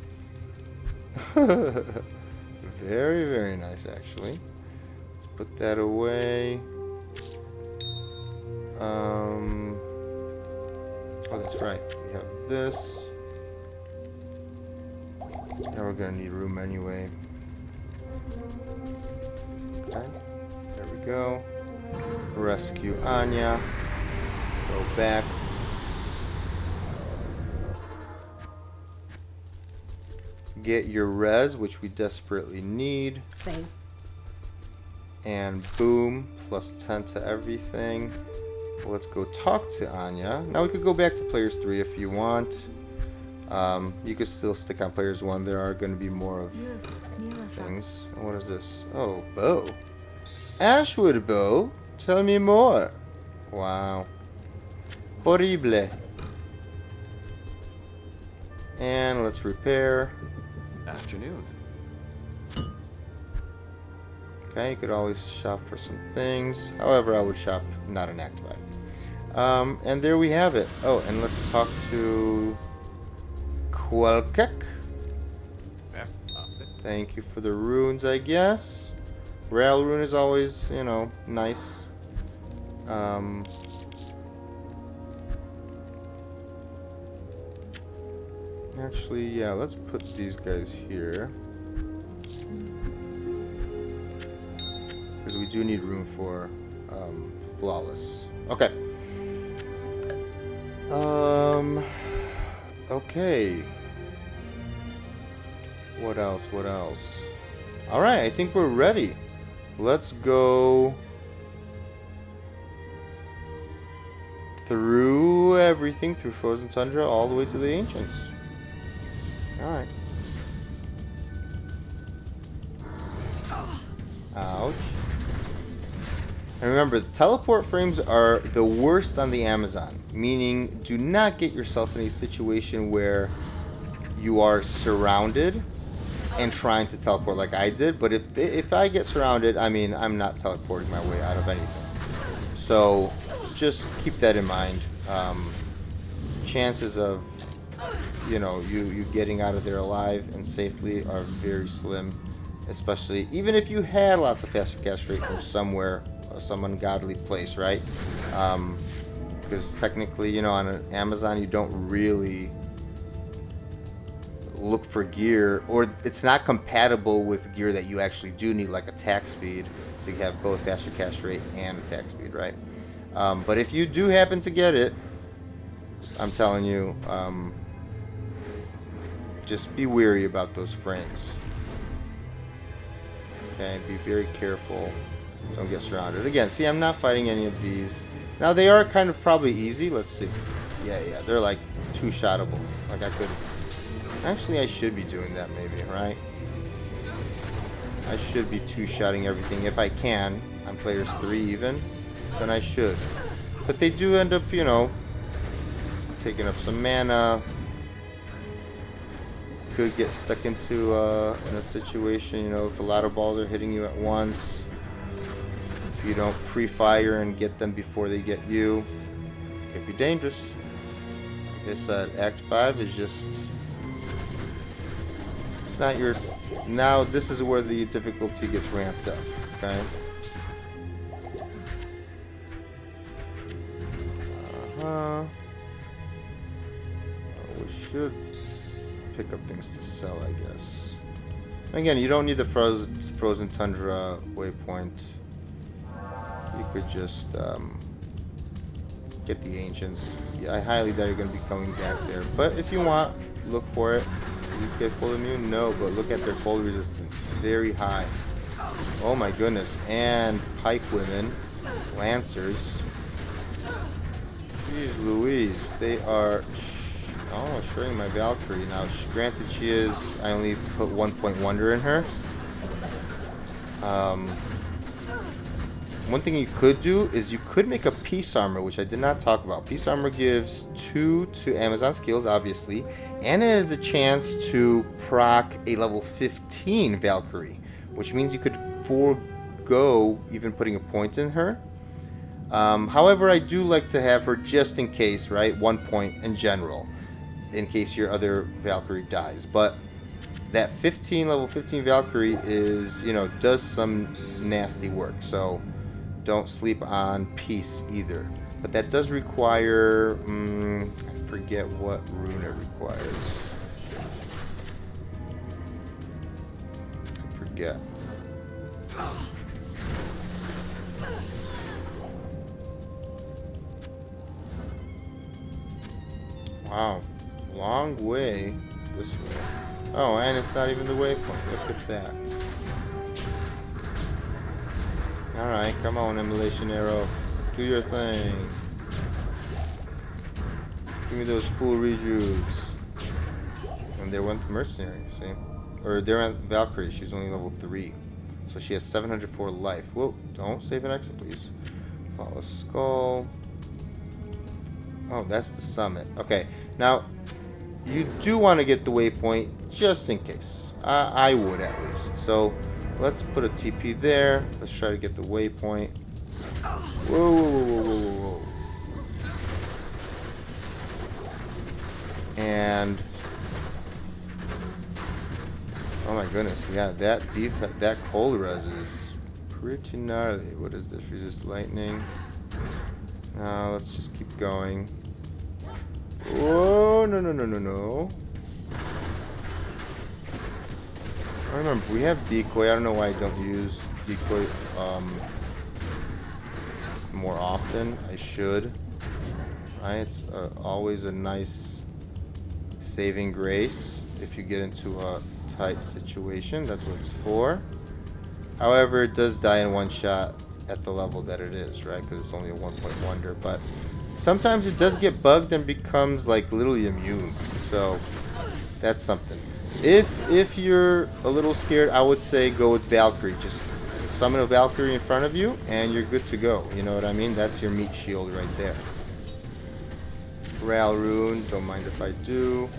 Very, very nice, actually. Let's put that away. Oh, that's right. We have this. Now we're gonna need room anyway. Okay. There we go. Rescue Anya. Go back. Get your res, which we desperately need. Same. And boom, plus 10 to everything. Let's go talk to Anya. Now we could go back to players 3 if you want. You could still stick on players 1. There are going to be more of things. What is this? Oh, bow. Ashwood bow? Tell me more. Wow. Horrible. And let's repair. Afternoon. Okay, you could always shop for some things. However, I would shop not an Act 5. And there we have it. Oh, and let's talk to Quelkek. Thank you for the runes, I guess. Rail rune is always, you know, nice. Actually, yeah, let's put these guys here. Because we do need room for flawless. Okay. Okay. What else? What else? Alright, I think we're ready. Let's go through everything, through Frozen Tundra, all the way to the Ancients. Alright. Ouch. And remember, the teleport frames are the worst on the Amazon. Meaning, do not get yourself in a situation where you are surrounded and trying to teleport like I did. But if I get surrounded, I mean, I'm not teleporting my way out of anything. So, just keep that in mind. Chances of, you know, you getting out of there alive and safely are very slim. Especially, even if you had lots of faster cast rate from somewhere, some ungodly place, right? Because technically, you know, on an Amazon, you don't really look for gear, or it's not compatible with gear that you actually do need, like attack speed. So you have both faster cast rate and attack speed, right? But if you do happen to get it, I'm telling you, just be wary about those frames. Okay, be very careful. Don't get surrounded. Again, see, I'm not fighting any of these. Now, they are kind of probably easy. Let's see. Yeah, they're like two-shottable. Like I could... Actually, I should be doing that maybe, right? I should be two-shotting everything if I can. On players 3 even. Then I should. But they do end up, you know, taking up some mana. Could get stuck into in a situation, you know, if a lot of balls are hitting you at once. If you don't pre-fire and get them before they get you, it could be dangerous. Like I said, Act 5 is just... It's not your... Now, this is where the difficulty gets ramped up, okay? We should pick up things to sell, I guess. Again, you don't need the Frozen Tundra waypoint. You could just get the Ancients. Yeah, I highly doubt you're going to be coming back there. But if you want, look for it. Are these guys cold immune? No, but look at their cold resistance. Very high. Oh my goodness. And Pike Women. Lancers. Jeez Louise. They are Oh, shredding my Valkyrie. Now, granted, she is... I only put 1 point wonder in her. One thing you could do is you could make a Peace Armor, which I did not talk about. Peace Armor gives 2 to Amazon skills, obviously, and it has a chance to proc a level 15 Valkyrie, which means you could forego even putting a point in her. However, I do like to have her just in case, right? 1 point in general, in case your other Valkyrie dies. But that level 15 Valkyrie is, you know, does some nasty work. So don't sleep on Peace either. But that does require, I forget what rune it requires. I forget. Wow, long way this way. Oh, and it's not even the waypoint. Look at that. Alright, come on, Immolation Arrow. Do your thing. Give me those full rejuves. And there went the Mercenary, see? Or there went Valkyrie. She's only level 3. So she has 704 life. Whoa, don't save an exit, please. Flawless Skull. Oh, that's the summit. Okay, now, you do want to get the waypoint just in case. I would at least. So, let's put a TP there. Let's try to get the waypoint. Whoa, whoa, whoa, whoa, whoa, whoa. And... oh my goodness, yeah, that cold res is pretty gnarly. What is this? Resist lightning. Let's just keep going. Whoa, no, no, no, no, no. I remember, we have decoy. I don't know why I don't use decoy more often. I should. It's always a nice saving grace if you get into a tight situation. That's what it's for. However, it does die in one shot at the level that it is, right? Because it's only a 1 point wonder. But sometimes it does get bugged and becomes like literally immune. So that's something. If you're a little scared, I would say go with Valkyrie. Just summon a Valkyrie in front of you and you're good to go. You know what I mean? That's your meat shield right there. Ral rune, don't mind if I do.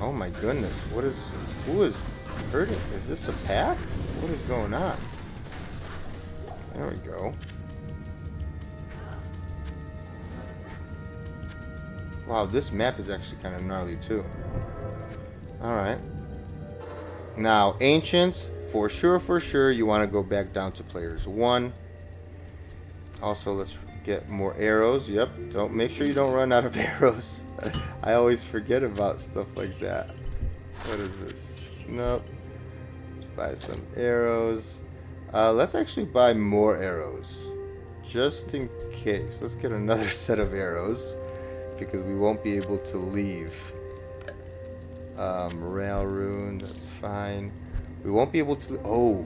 Oh my goodness, who is hurting? Is this a pack? What is going on? There we go. Wow, this map is actually kind of gnarly too. Alright. Now, Ancients, for sure, you want to go back down to players 1. Also, let's get more arrows. Yep, make sure you don't run out of arrows. I always forget about stuff like that. What is this? Nope. Let's buy some arrows. Let's actually buy more arrows. Just in case. Let's get another set of arrows. Because we won't be able to leave. Rail rune, that's fine. We won't be able to... oh,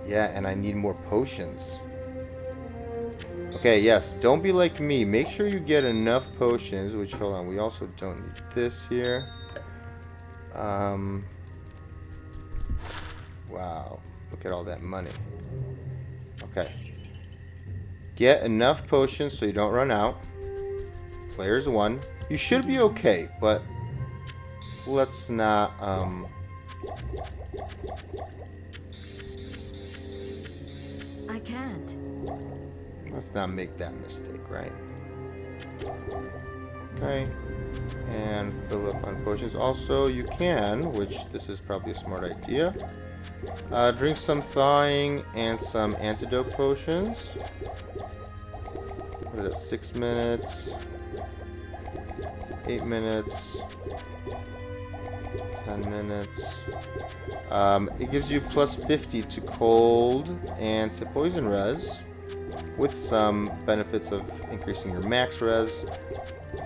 yeah, and I need more potions. Okay, yes, don't be like me. Make sure you get enough potions, which, hold on, we also don't need this here. Wow, look at all that money. Okay. Get enough potions so you don't run out. Players 1. You should be okay, but let's not, I can't. let's not make that mistake, right? Okay. And fill up on potions. Also, you can, which this is probably a smart idea, drink some thawing and some antidote potions. What is that? 6 minutes. 8 minutes. 10 minutes. It gives you plus 50 to cold and to poison res, with some benefits of increasing your max res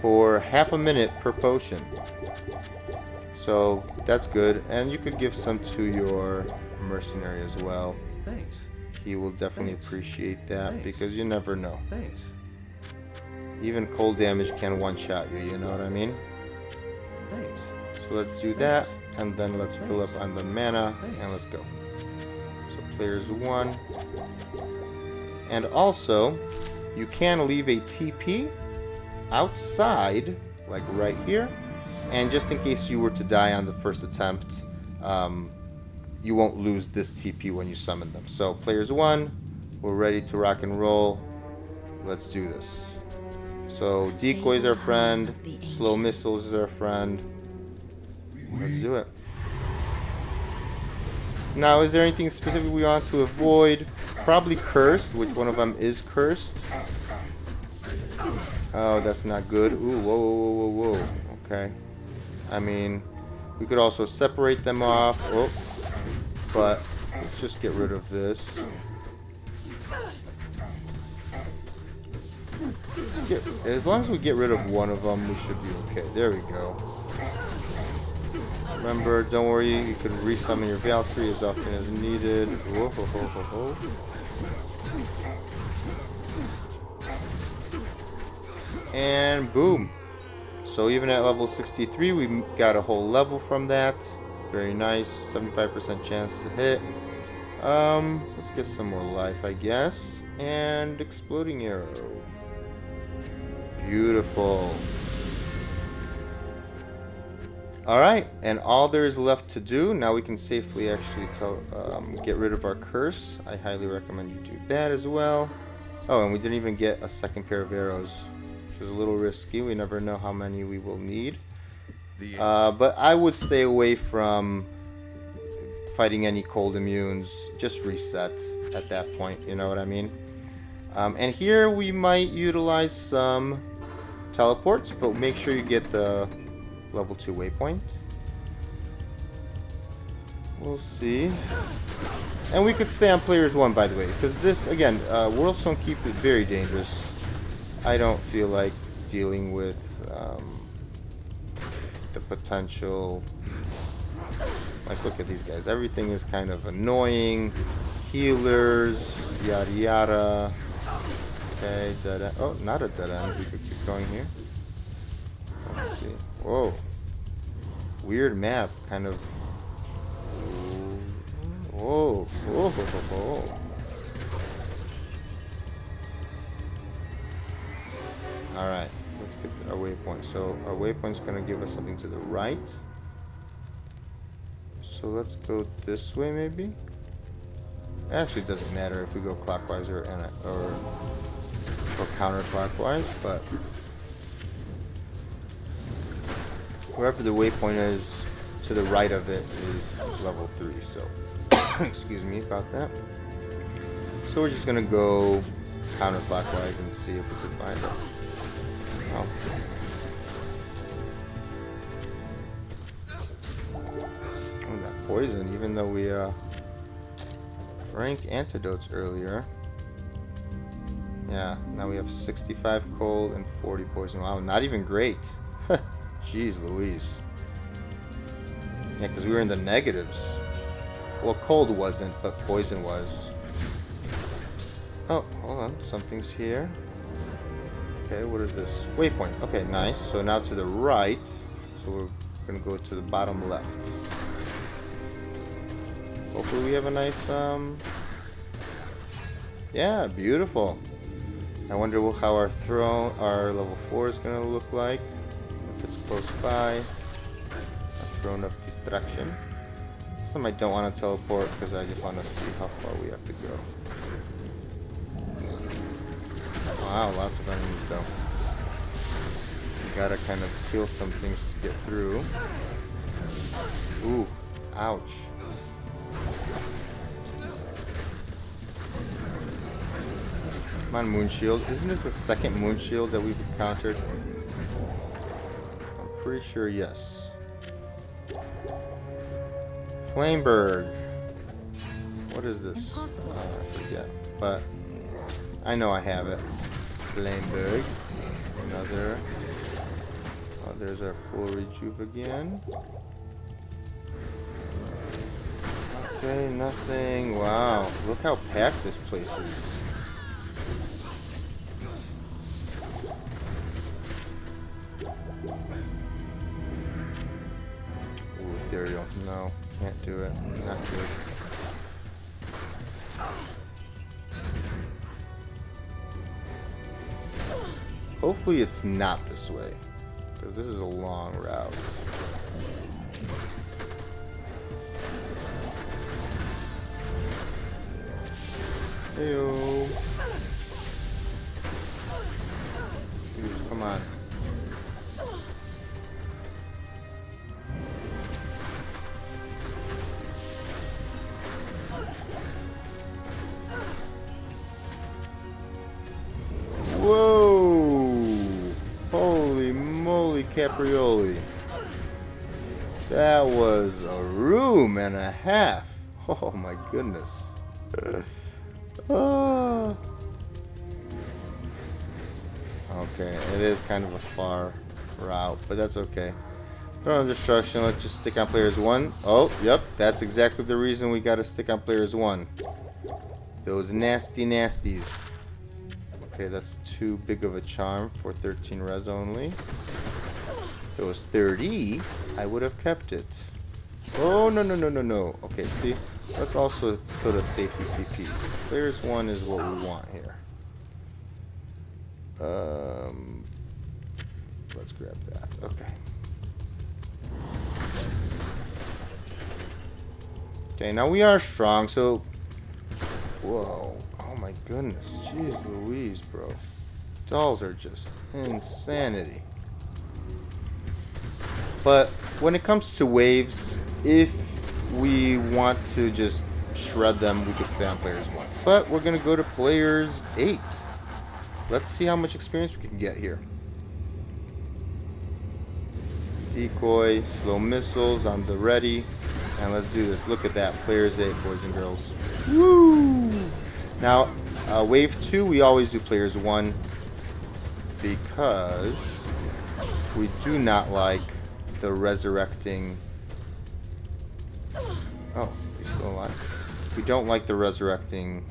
for half a minute per potion. So that's good, and you could give some to your mercenary as well. Thanks. He will definitely appreciate that because you never know. Thanks. Even cold damage can one-shot you, you know what I mean? Thanks. So let's do that, and then let's fill up on the mana, and let's go. So players 1. And also, you can leave a TP outside, like right here, and just in case you were to die on the first attempt, you won't lose this TP when you summon them. So players 1, we're ready to rock and roll. Let's do this. So decoy is our friend, slow missiles is our friend. Let's do it. Now, is there anything specific we want to avoid? Probably cursed. Which one of them is cursed? Oh, that's not good. Ooh, whoa, whoa, whoa, whoa, whoa. Okay. I mean, we could also separate them off. Oh, but let's just get rid of this. As long as we get rid of one of them, we should be okay. There we go. Remember, don't worry, you can resummon your Valkyrie as often as needed. Whoa, ho, ho, ho, ho. And boom. So even at level 63, we got a whole level from that. Very nice. 75% chance to hit. Let's get some more life, I guess. And exploding arrow. Beautiful. Alright, and all there is left to do, now we can safely actually get rid of our curse. I highly recommend you do that as well. Oh, and we didn't even get a second pair of arrows, which is a little risky. We never know how many we will need. But I would stay away from fighting any cold immunes. Just reset at that point, you know what I mean? And here we might utilize some teleports, but make sure you get the level 2 waypoint. We'll see. And we could stay on players 1, by the way, because this, again, Worldstone Keep is very dangerous. I don't feel like dealing with the potential. Like, look at these guys. Everything is kind of annoying. Healers, yada yada. Okay, dead end. Oh, not a dead end. We could keep going here. Let's see. Whoa. Weird map, kind of. Whoa. Whoa. Whoa. Alright, let's get our waypoint. So our waypoint's going to give us something to the right. So let's go this way, maybe? Actually, it doesn't matter if we go clockwise or counterclockwise, but wherever the waypoint is to the right of it is level 3, so excuse me about that. So we're just gonna go counterclockwise and see if we can find it. Oh. Oh, that poison, even though we drank antidotes earlier. Yeah, now we have 65 cold and 40 poison. Wow, not even great. Jeez Louise. Yeah, because we were in the negatives. Well, cold wasn't, but poison was. Oh, hold on. Something's here. Okay, what is this? Waypoint. Okay, nice. So now to the right. So we're going to go to the bottom left. Hopefully we have a nice, yeah, beautiful. I wonder how our level 4 is going to look like. If it's close by. A throne of destruction. This time I don't want to teleport because I just want to see how far we have to go. Wow, lots of enemies though. You gotta kind of kill some things to get through. Ooh, ouch. Come on, Moon Shield. Isn't this the second Moon Shield that we've encountered? I'm pretty sure yes. Flameberg. What is this? Impossible. I forget. But I know I have it. Flameberg. Another. Oh, there's our full rejuve again. Okay, nothing. Wow. Look how packed this place is. No, can't do it. Not good. Hopefully it's not this way, because this is a long route. Heyo. Dude, come on. Whoa! Holy moly caprioli. That was a room and a half. Oh my goodness. Oh. Okay, it is kind of a far route, but that's okay. No destruction, let's just stick on players 1. Oh, yep, that's exactly the reason we gotta stick on players 1. Those nasty nasties. Okay, that's too big of a charm for 13 res only. If it was 30, I would have kept it. Oh, no, no, no, no, no. Okay, see? Let's also put a safety TP. Players 1 is what we want here. Let's grab that. Okay. Okay, now we are strong, so... Whoa. Oh my goodness. Jeez Louise, bro. Dolls are just insanity. But when it comes to waves, if we want to just shred them, we could stay on players 1. But we're going to go to players 8. Let's see how much experience we can get here. Decoy, slow missiles on the ready. And let's do this. Look at that. Players 8, boys and girls. Woo! Now, wave 2, we always do players 1. Because we do not like the resurrecting... Oh, you're still alive. We don't like the resurrecting...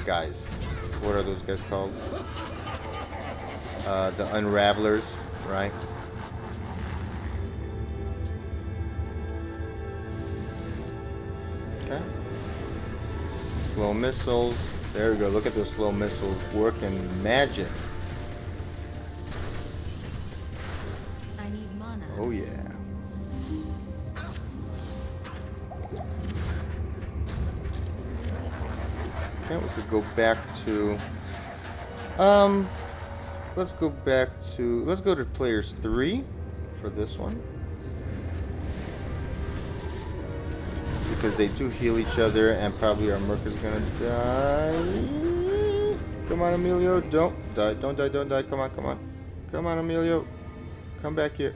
guys. What are those guys called? The Unravelers, right? Okay. Slow missiles. There we go. Look at those slow missiles working magic. I need mana. Oh yeah. Okay, we could go back to let's go to players 3 for this one. Because they do heal each other and probably our Merc is gonna die. Come on, Emilio, don't die, don't die, don't die, come on, come on. Come on, Emilio. Come back here.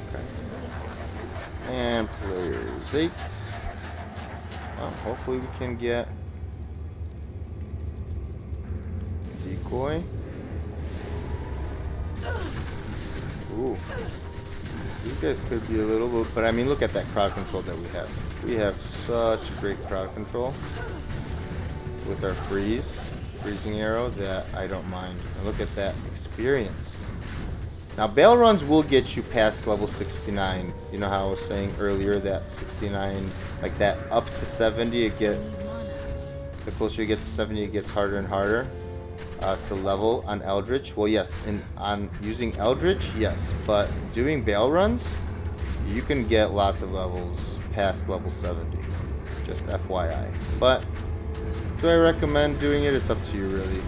Okay. And players 8. Hopefully we can get Decoy. Ooh. These guys could be a little bit, but I mean, look at that crowd control that we have. We have such great crowd control with our freezing arrow that I don't mind. And look at that experience. Now, bail runs will get you past level 69. You know how I was saying earlier that 69, like that up to 70, it gets, the closer you get to 70, it gets harder and harder to level on Eldritch. Well, yes, on using Eldritch, yes, but doing bail runs, you can get lots of levels past level 70. Just FYI. But do I recommend doing it? It's up to you, really.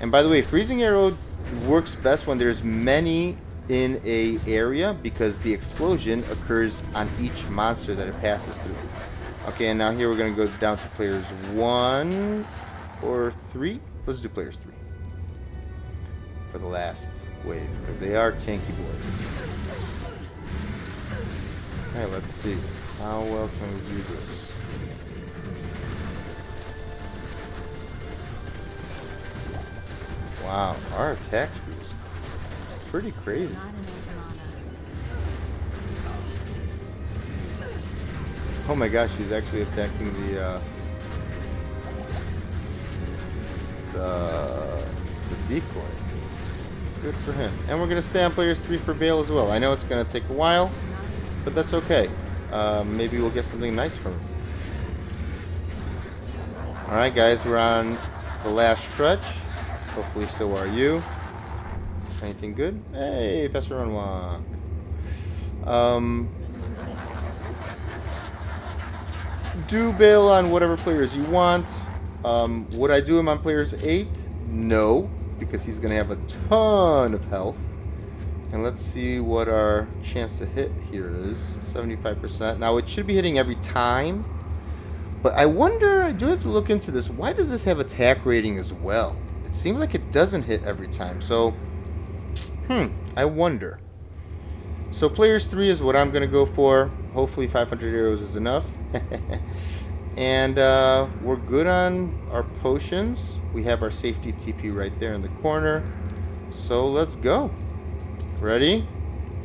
And by the way, freezing arrow works best when there's many in a area because the explosion occurs on each monster that it passes through. Okay, and now here we're going to go down to players 1 or 3. Let's do players 3 for the last wave because they are tanky boys. Okay, let's see. How well can we do this? Wow, our attack speed is pretty crazy. Not enough mana. Oh my gosh, he's actually attacking the decoy. Good for him. And we're going to stay on players 3 for Bale as well. I know it's going to take a while, but that's okay. Maybe we'll get something nice from him. Alright guys, we're on the last stretch. Hopefully so are you. Anything good? Hey, Fester Run Walk. Do Bale on whatever players you want. Would I do him on players 8? No, because he's going to have a ton of health. And let's see what our chance to hit here is. 75%. Now, it should be hitting every time. But I wonder, I do have to look into this. Why does this have attack rating as well? It seems like it doesn't hit every time. So, I wonder. So, players 3 is what I'm going to go for. Hopefully 500 arrows is enough. And we're good on our potions. We have our safety TP right there in the corner. So let's go. Ready?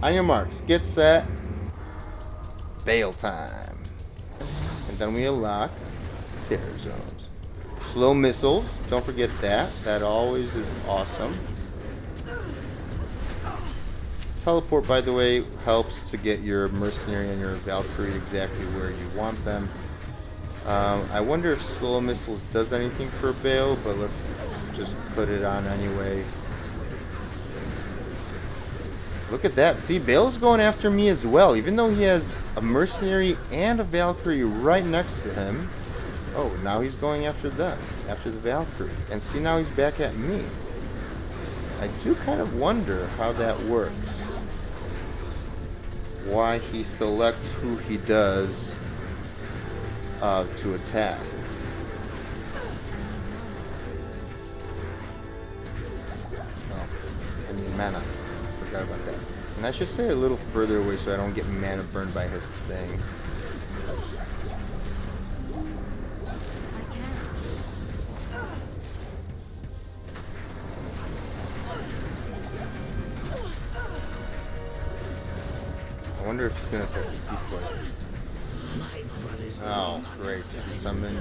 On your marks. Get set. Bale time. And then we unlock terror zones. Slow missiles. Don't forget that. That always is awesome. Teleport, by the way, helps to get your mercenary and your Valkyrie exactly where you want them. I wonder if slow missiles does anything for Bale, but let's just put it on anyway. Look at that. See, Bale's going after me as well, even though he has a mercenary and a Valkyrie right next to him. Oh, now he's going after them, after the Valkyrie. And see, now he's back at me. I do kind of wonder how that works. Why he selects who he does to attack. Oh, I need mana. Forgot about that. And I should stay a little further away so I don't get mana burned by his thing. I wonder if he's gonna attack the decoy. Oh, great. He summoned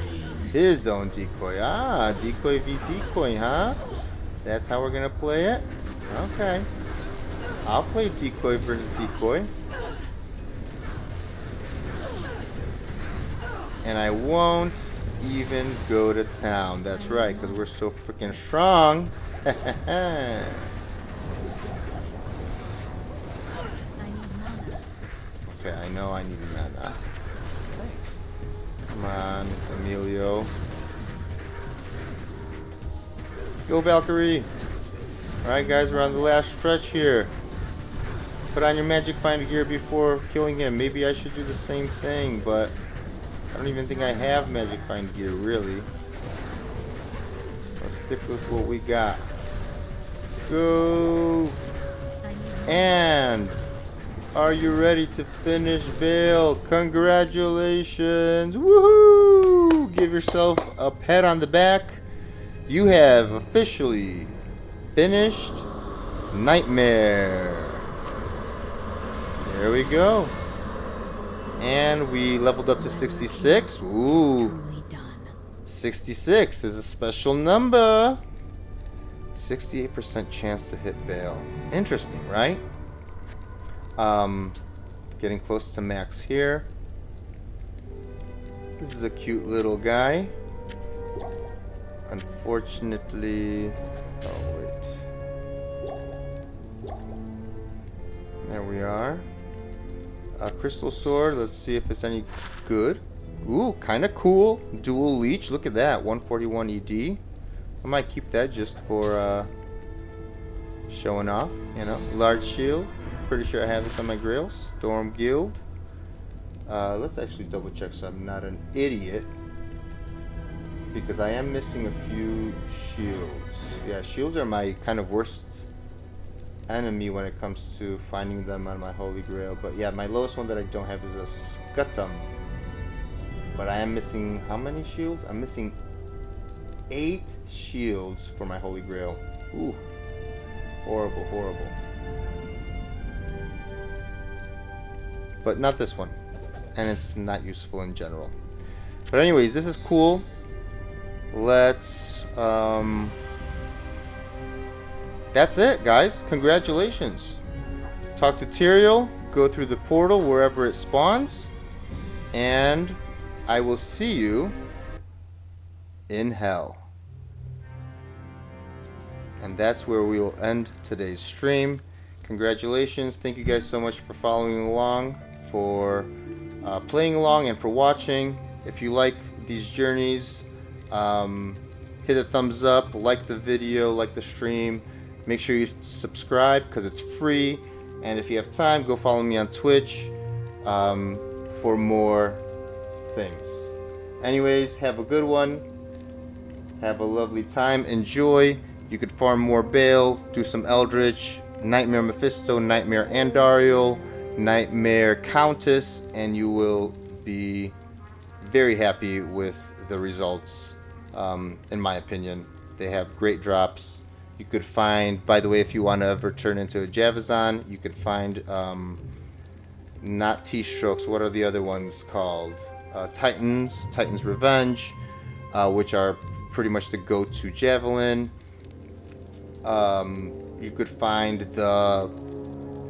his own decoy. Ah, decoy v decoy, huh? That's how we're gonna play it? Okay. I'll play decoy versus decoy. And I won't even go to town. That's right, because we're so freaking strong. Okay, I know I need mana. Come on, Emilio. Go, Valkyrie. Alright, guys, we're on the last stretch here. Put on your magic find gear before killing him. Maybe I should do the same thing, but I don't even think I have magic find gear, really. Let's stick with what we got. Go! And are you ready to finish Bale? Congratulations! Woohoo! Give yourself a pat on the back. You have officially finished Nightmare. There we go. And we leveled up to 66. Ooh. 66 is a special number. 68% chance to hit Bale. Interesting, right? Getting close to max here. This is a cute little guy. Unfortunately, oh wait. There we are. A crystal sword. Let's see if it's any good. Ooh, kind of cool. Dual leech. Look at that. 141 ED. I might keep that just for showing off. You know, large shield. Pretty sure I have this on my grail. Storm Guild. Let's actually double check so I'm not an idiot. Because I am missing a few shields. Yeah, shields are my kind of worst enemy when it comes to finding them on my Holy Grail. But yeah, my lowest one that I don't have is a Scutum. But I am missing how many shields? I'm missing 8 shields for my Holy Grail. Ooh. Horrible, horrible. But not this one. And it's not useful in general. But anyways, this is cool. Let's that's it, guys. Congratulations. Talk to Tyrael, go through the portal wherever it spawns, and I will see you in hell. And that's where we will end today's stream. Congratulations. Thank you guys so much for following along, for playing along, and for watching. If you like these journeys, hit a thumbs up, like the video, like the stream. Make sure you subscribe because it's free. And if you have time, go follow me on Twitch for more things. Anyways, have a good one. Have a lovely time. Enjoy. You could farm more Bale, do some Eldritch, Nightmare Mephisto, Nightmare Andariel, Nightmare Countess, and you will be very happy with the results, in my opinion. They have great drops. You could find, by the way, if you want to ever turn into a Javazon, you could find, not T-Strokes, what are the other ones called? Titan's Revenge, which are pretty much the go-to Javelin. You could find the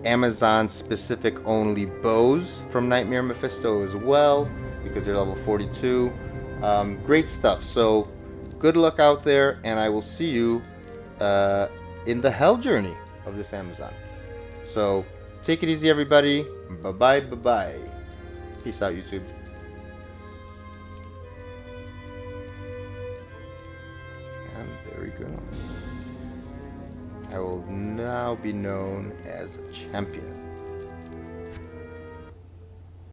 Amazon specific only bows from Nightmare Mephisto as well, because they're level 42. Great stuff. So good luck out there, and I will see you in the hell journey of this Amazon. So take it easy, everybody. Bye bye. Peace out, YouTube. And there we go. I will now be known as a champion.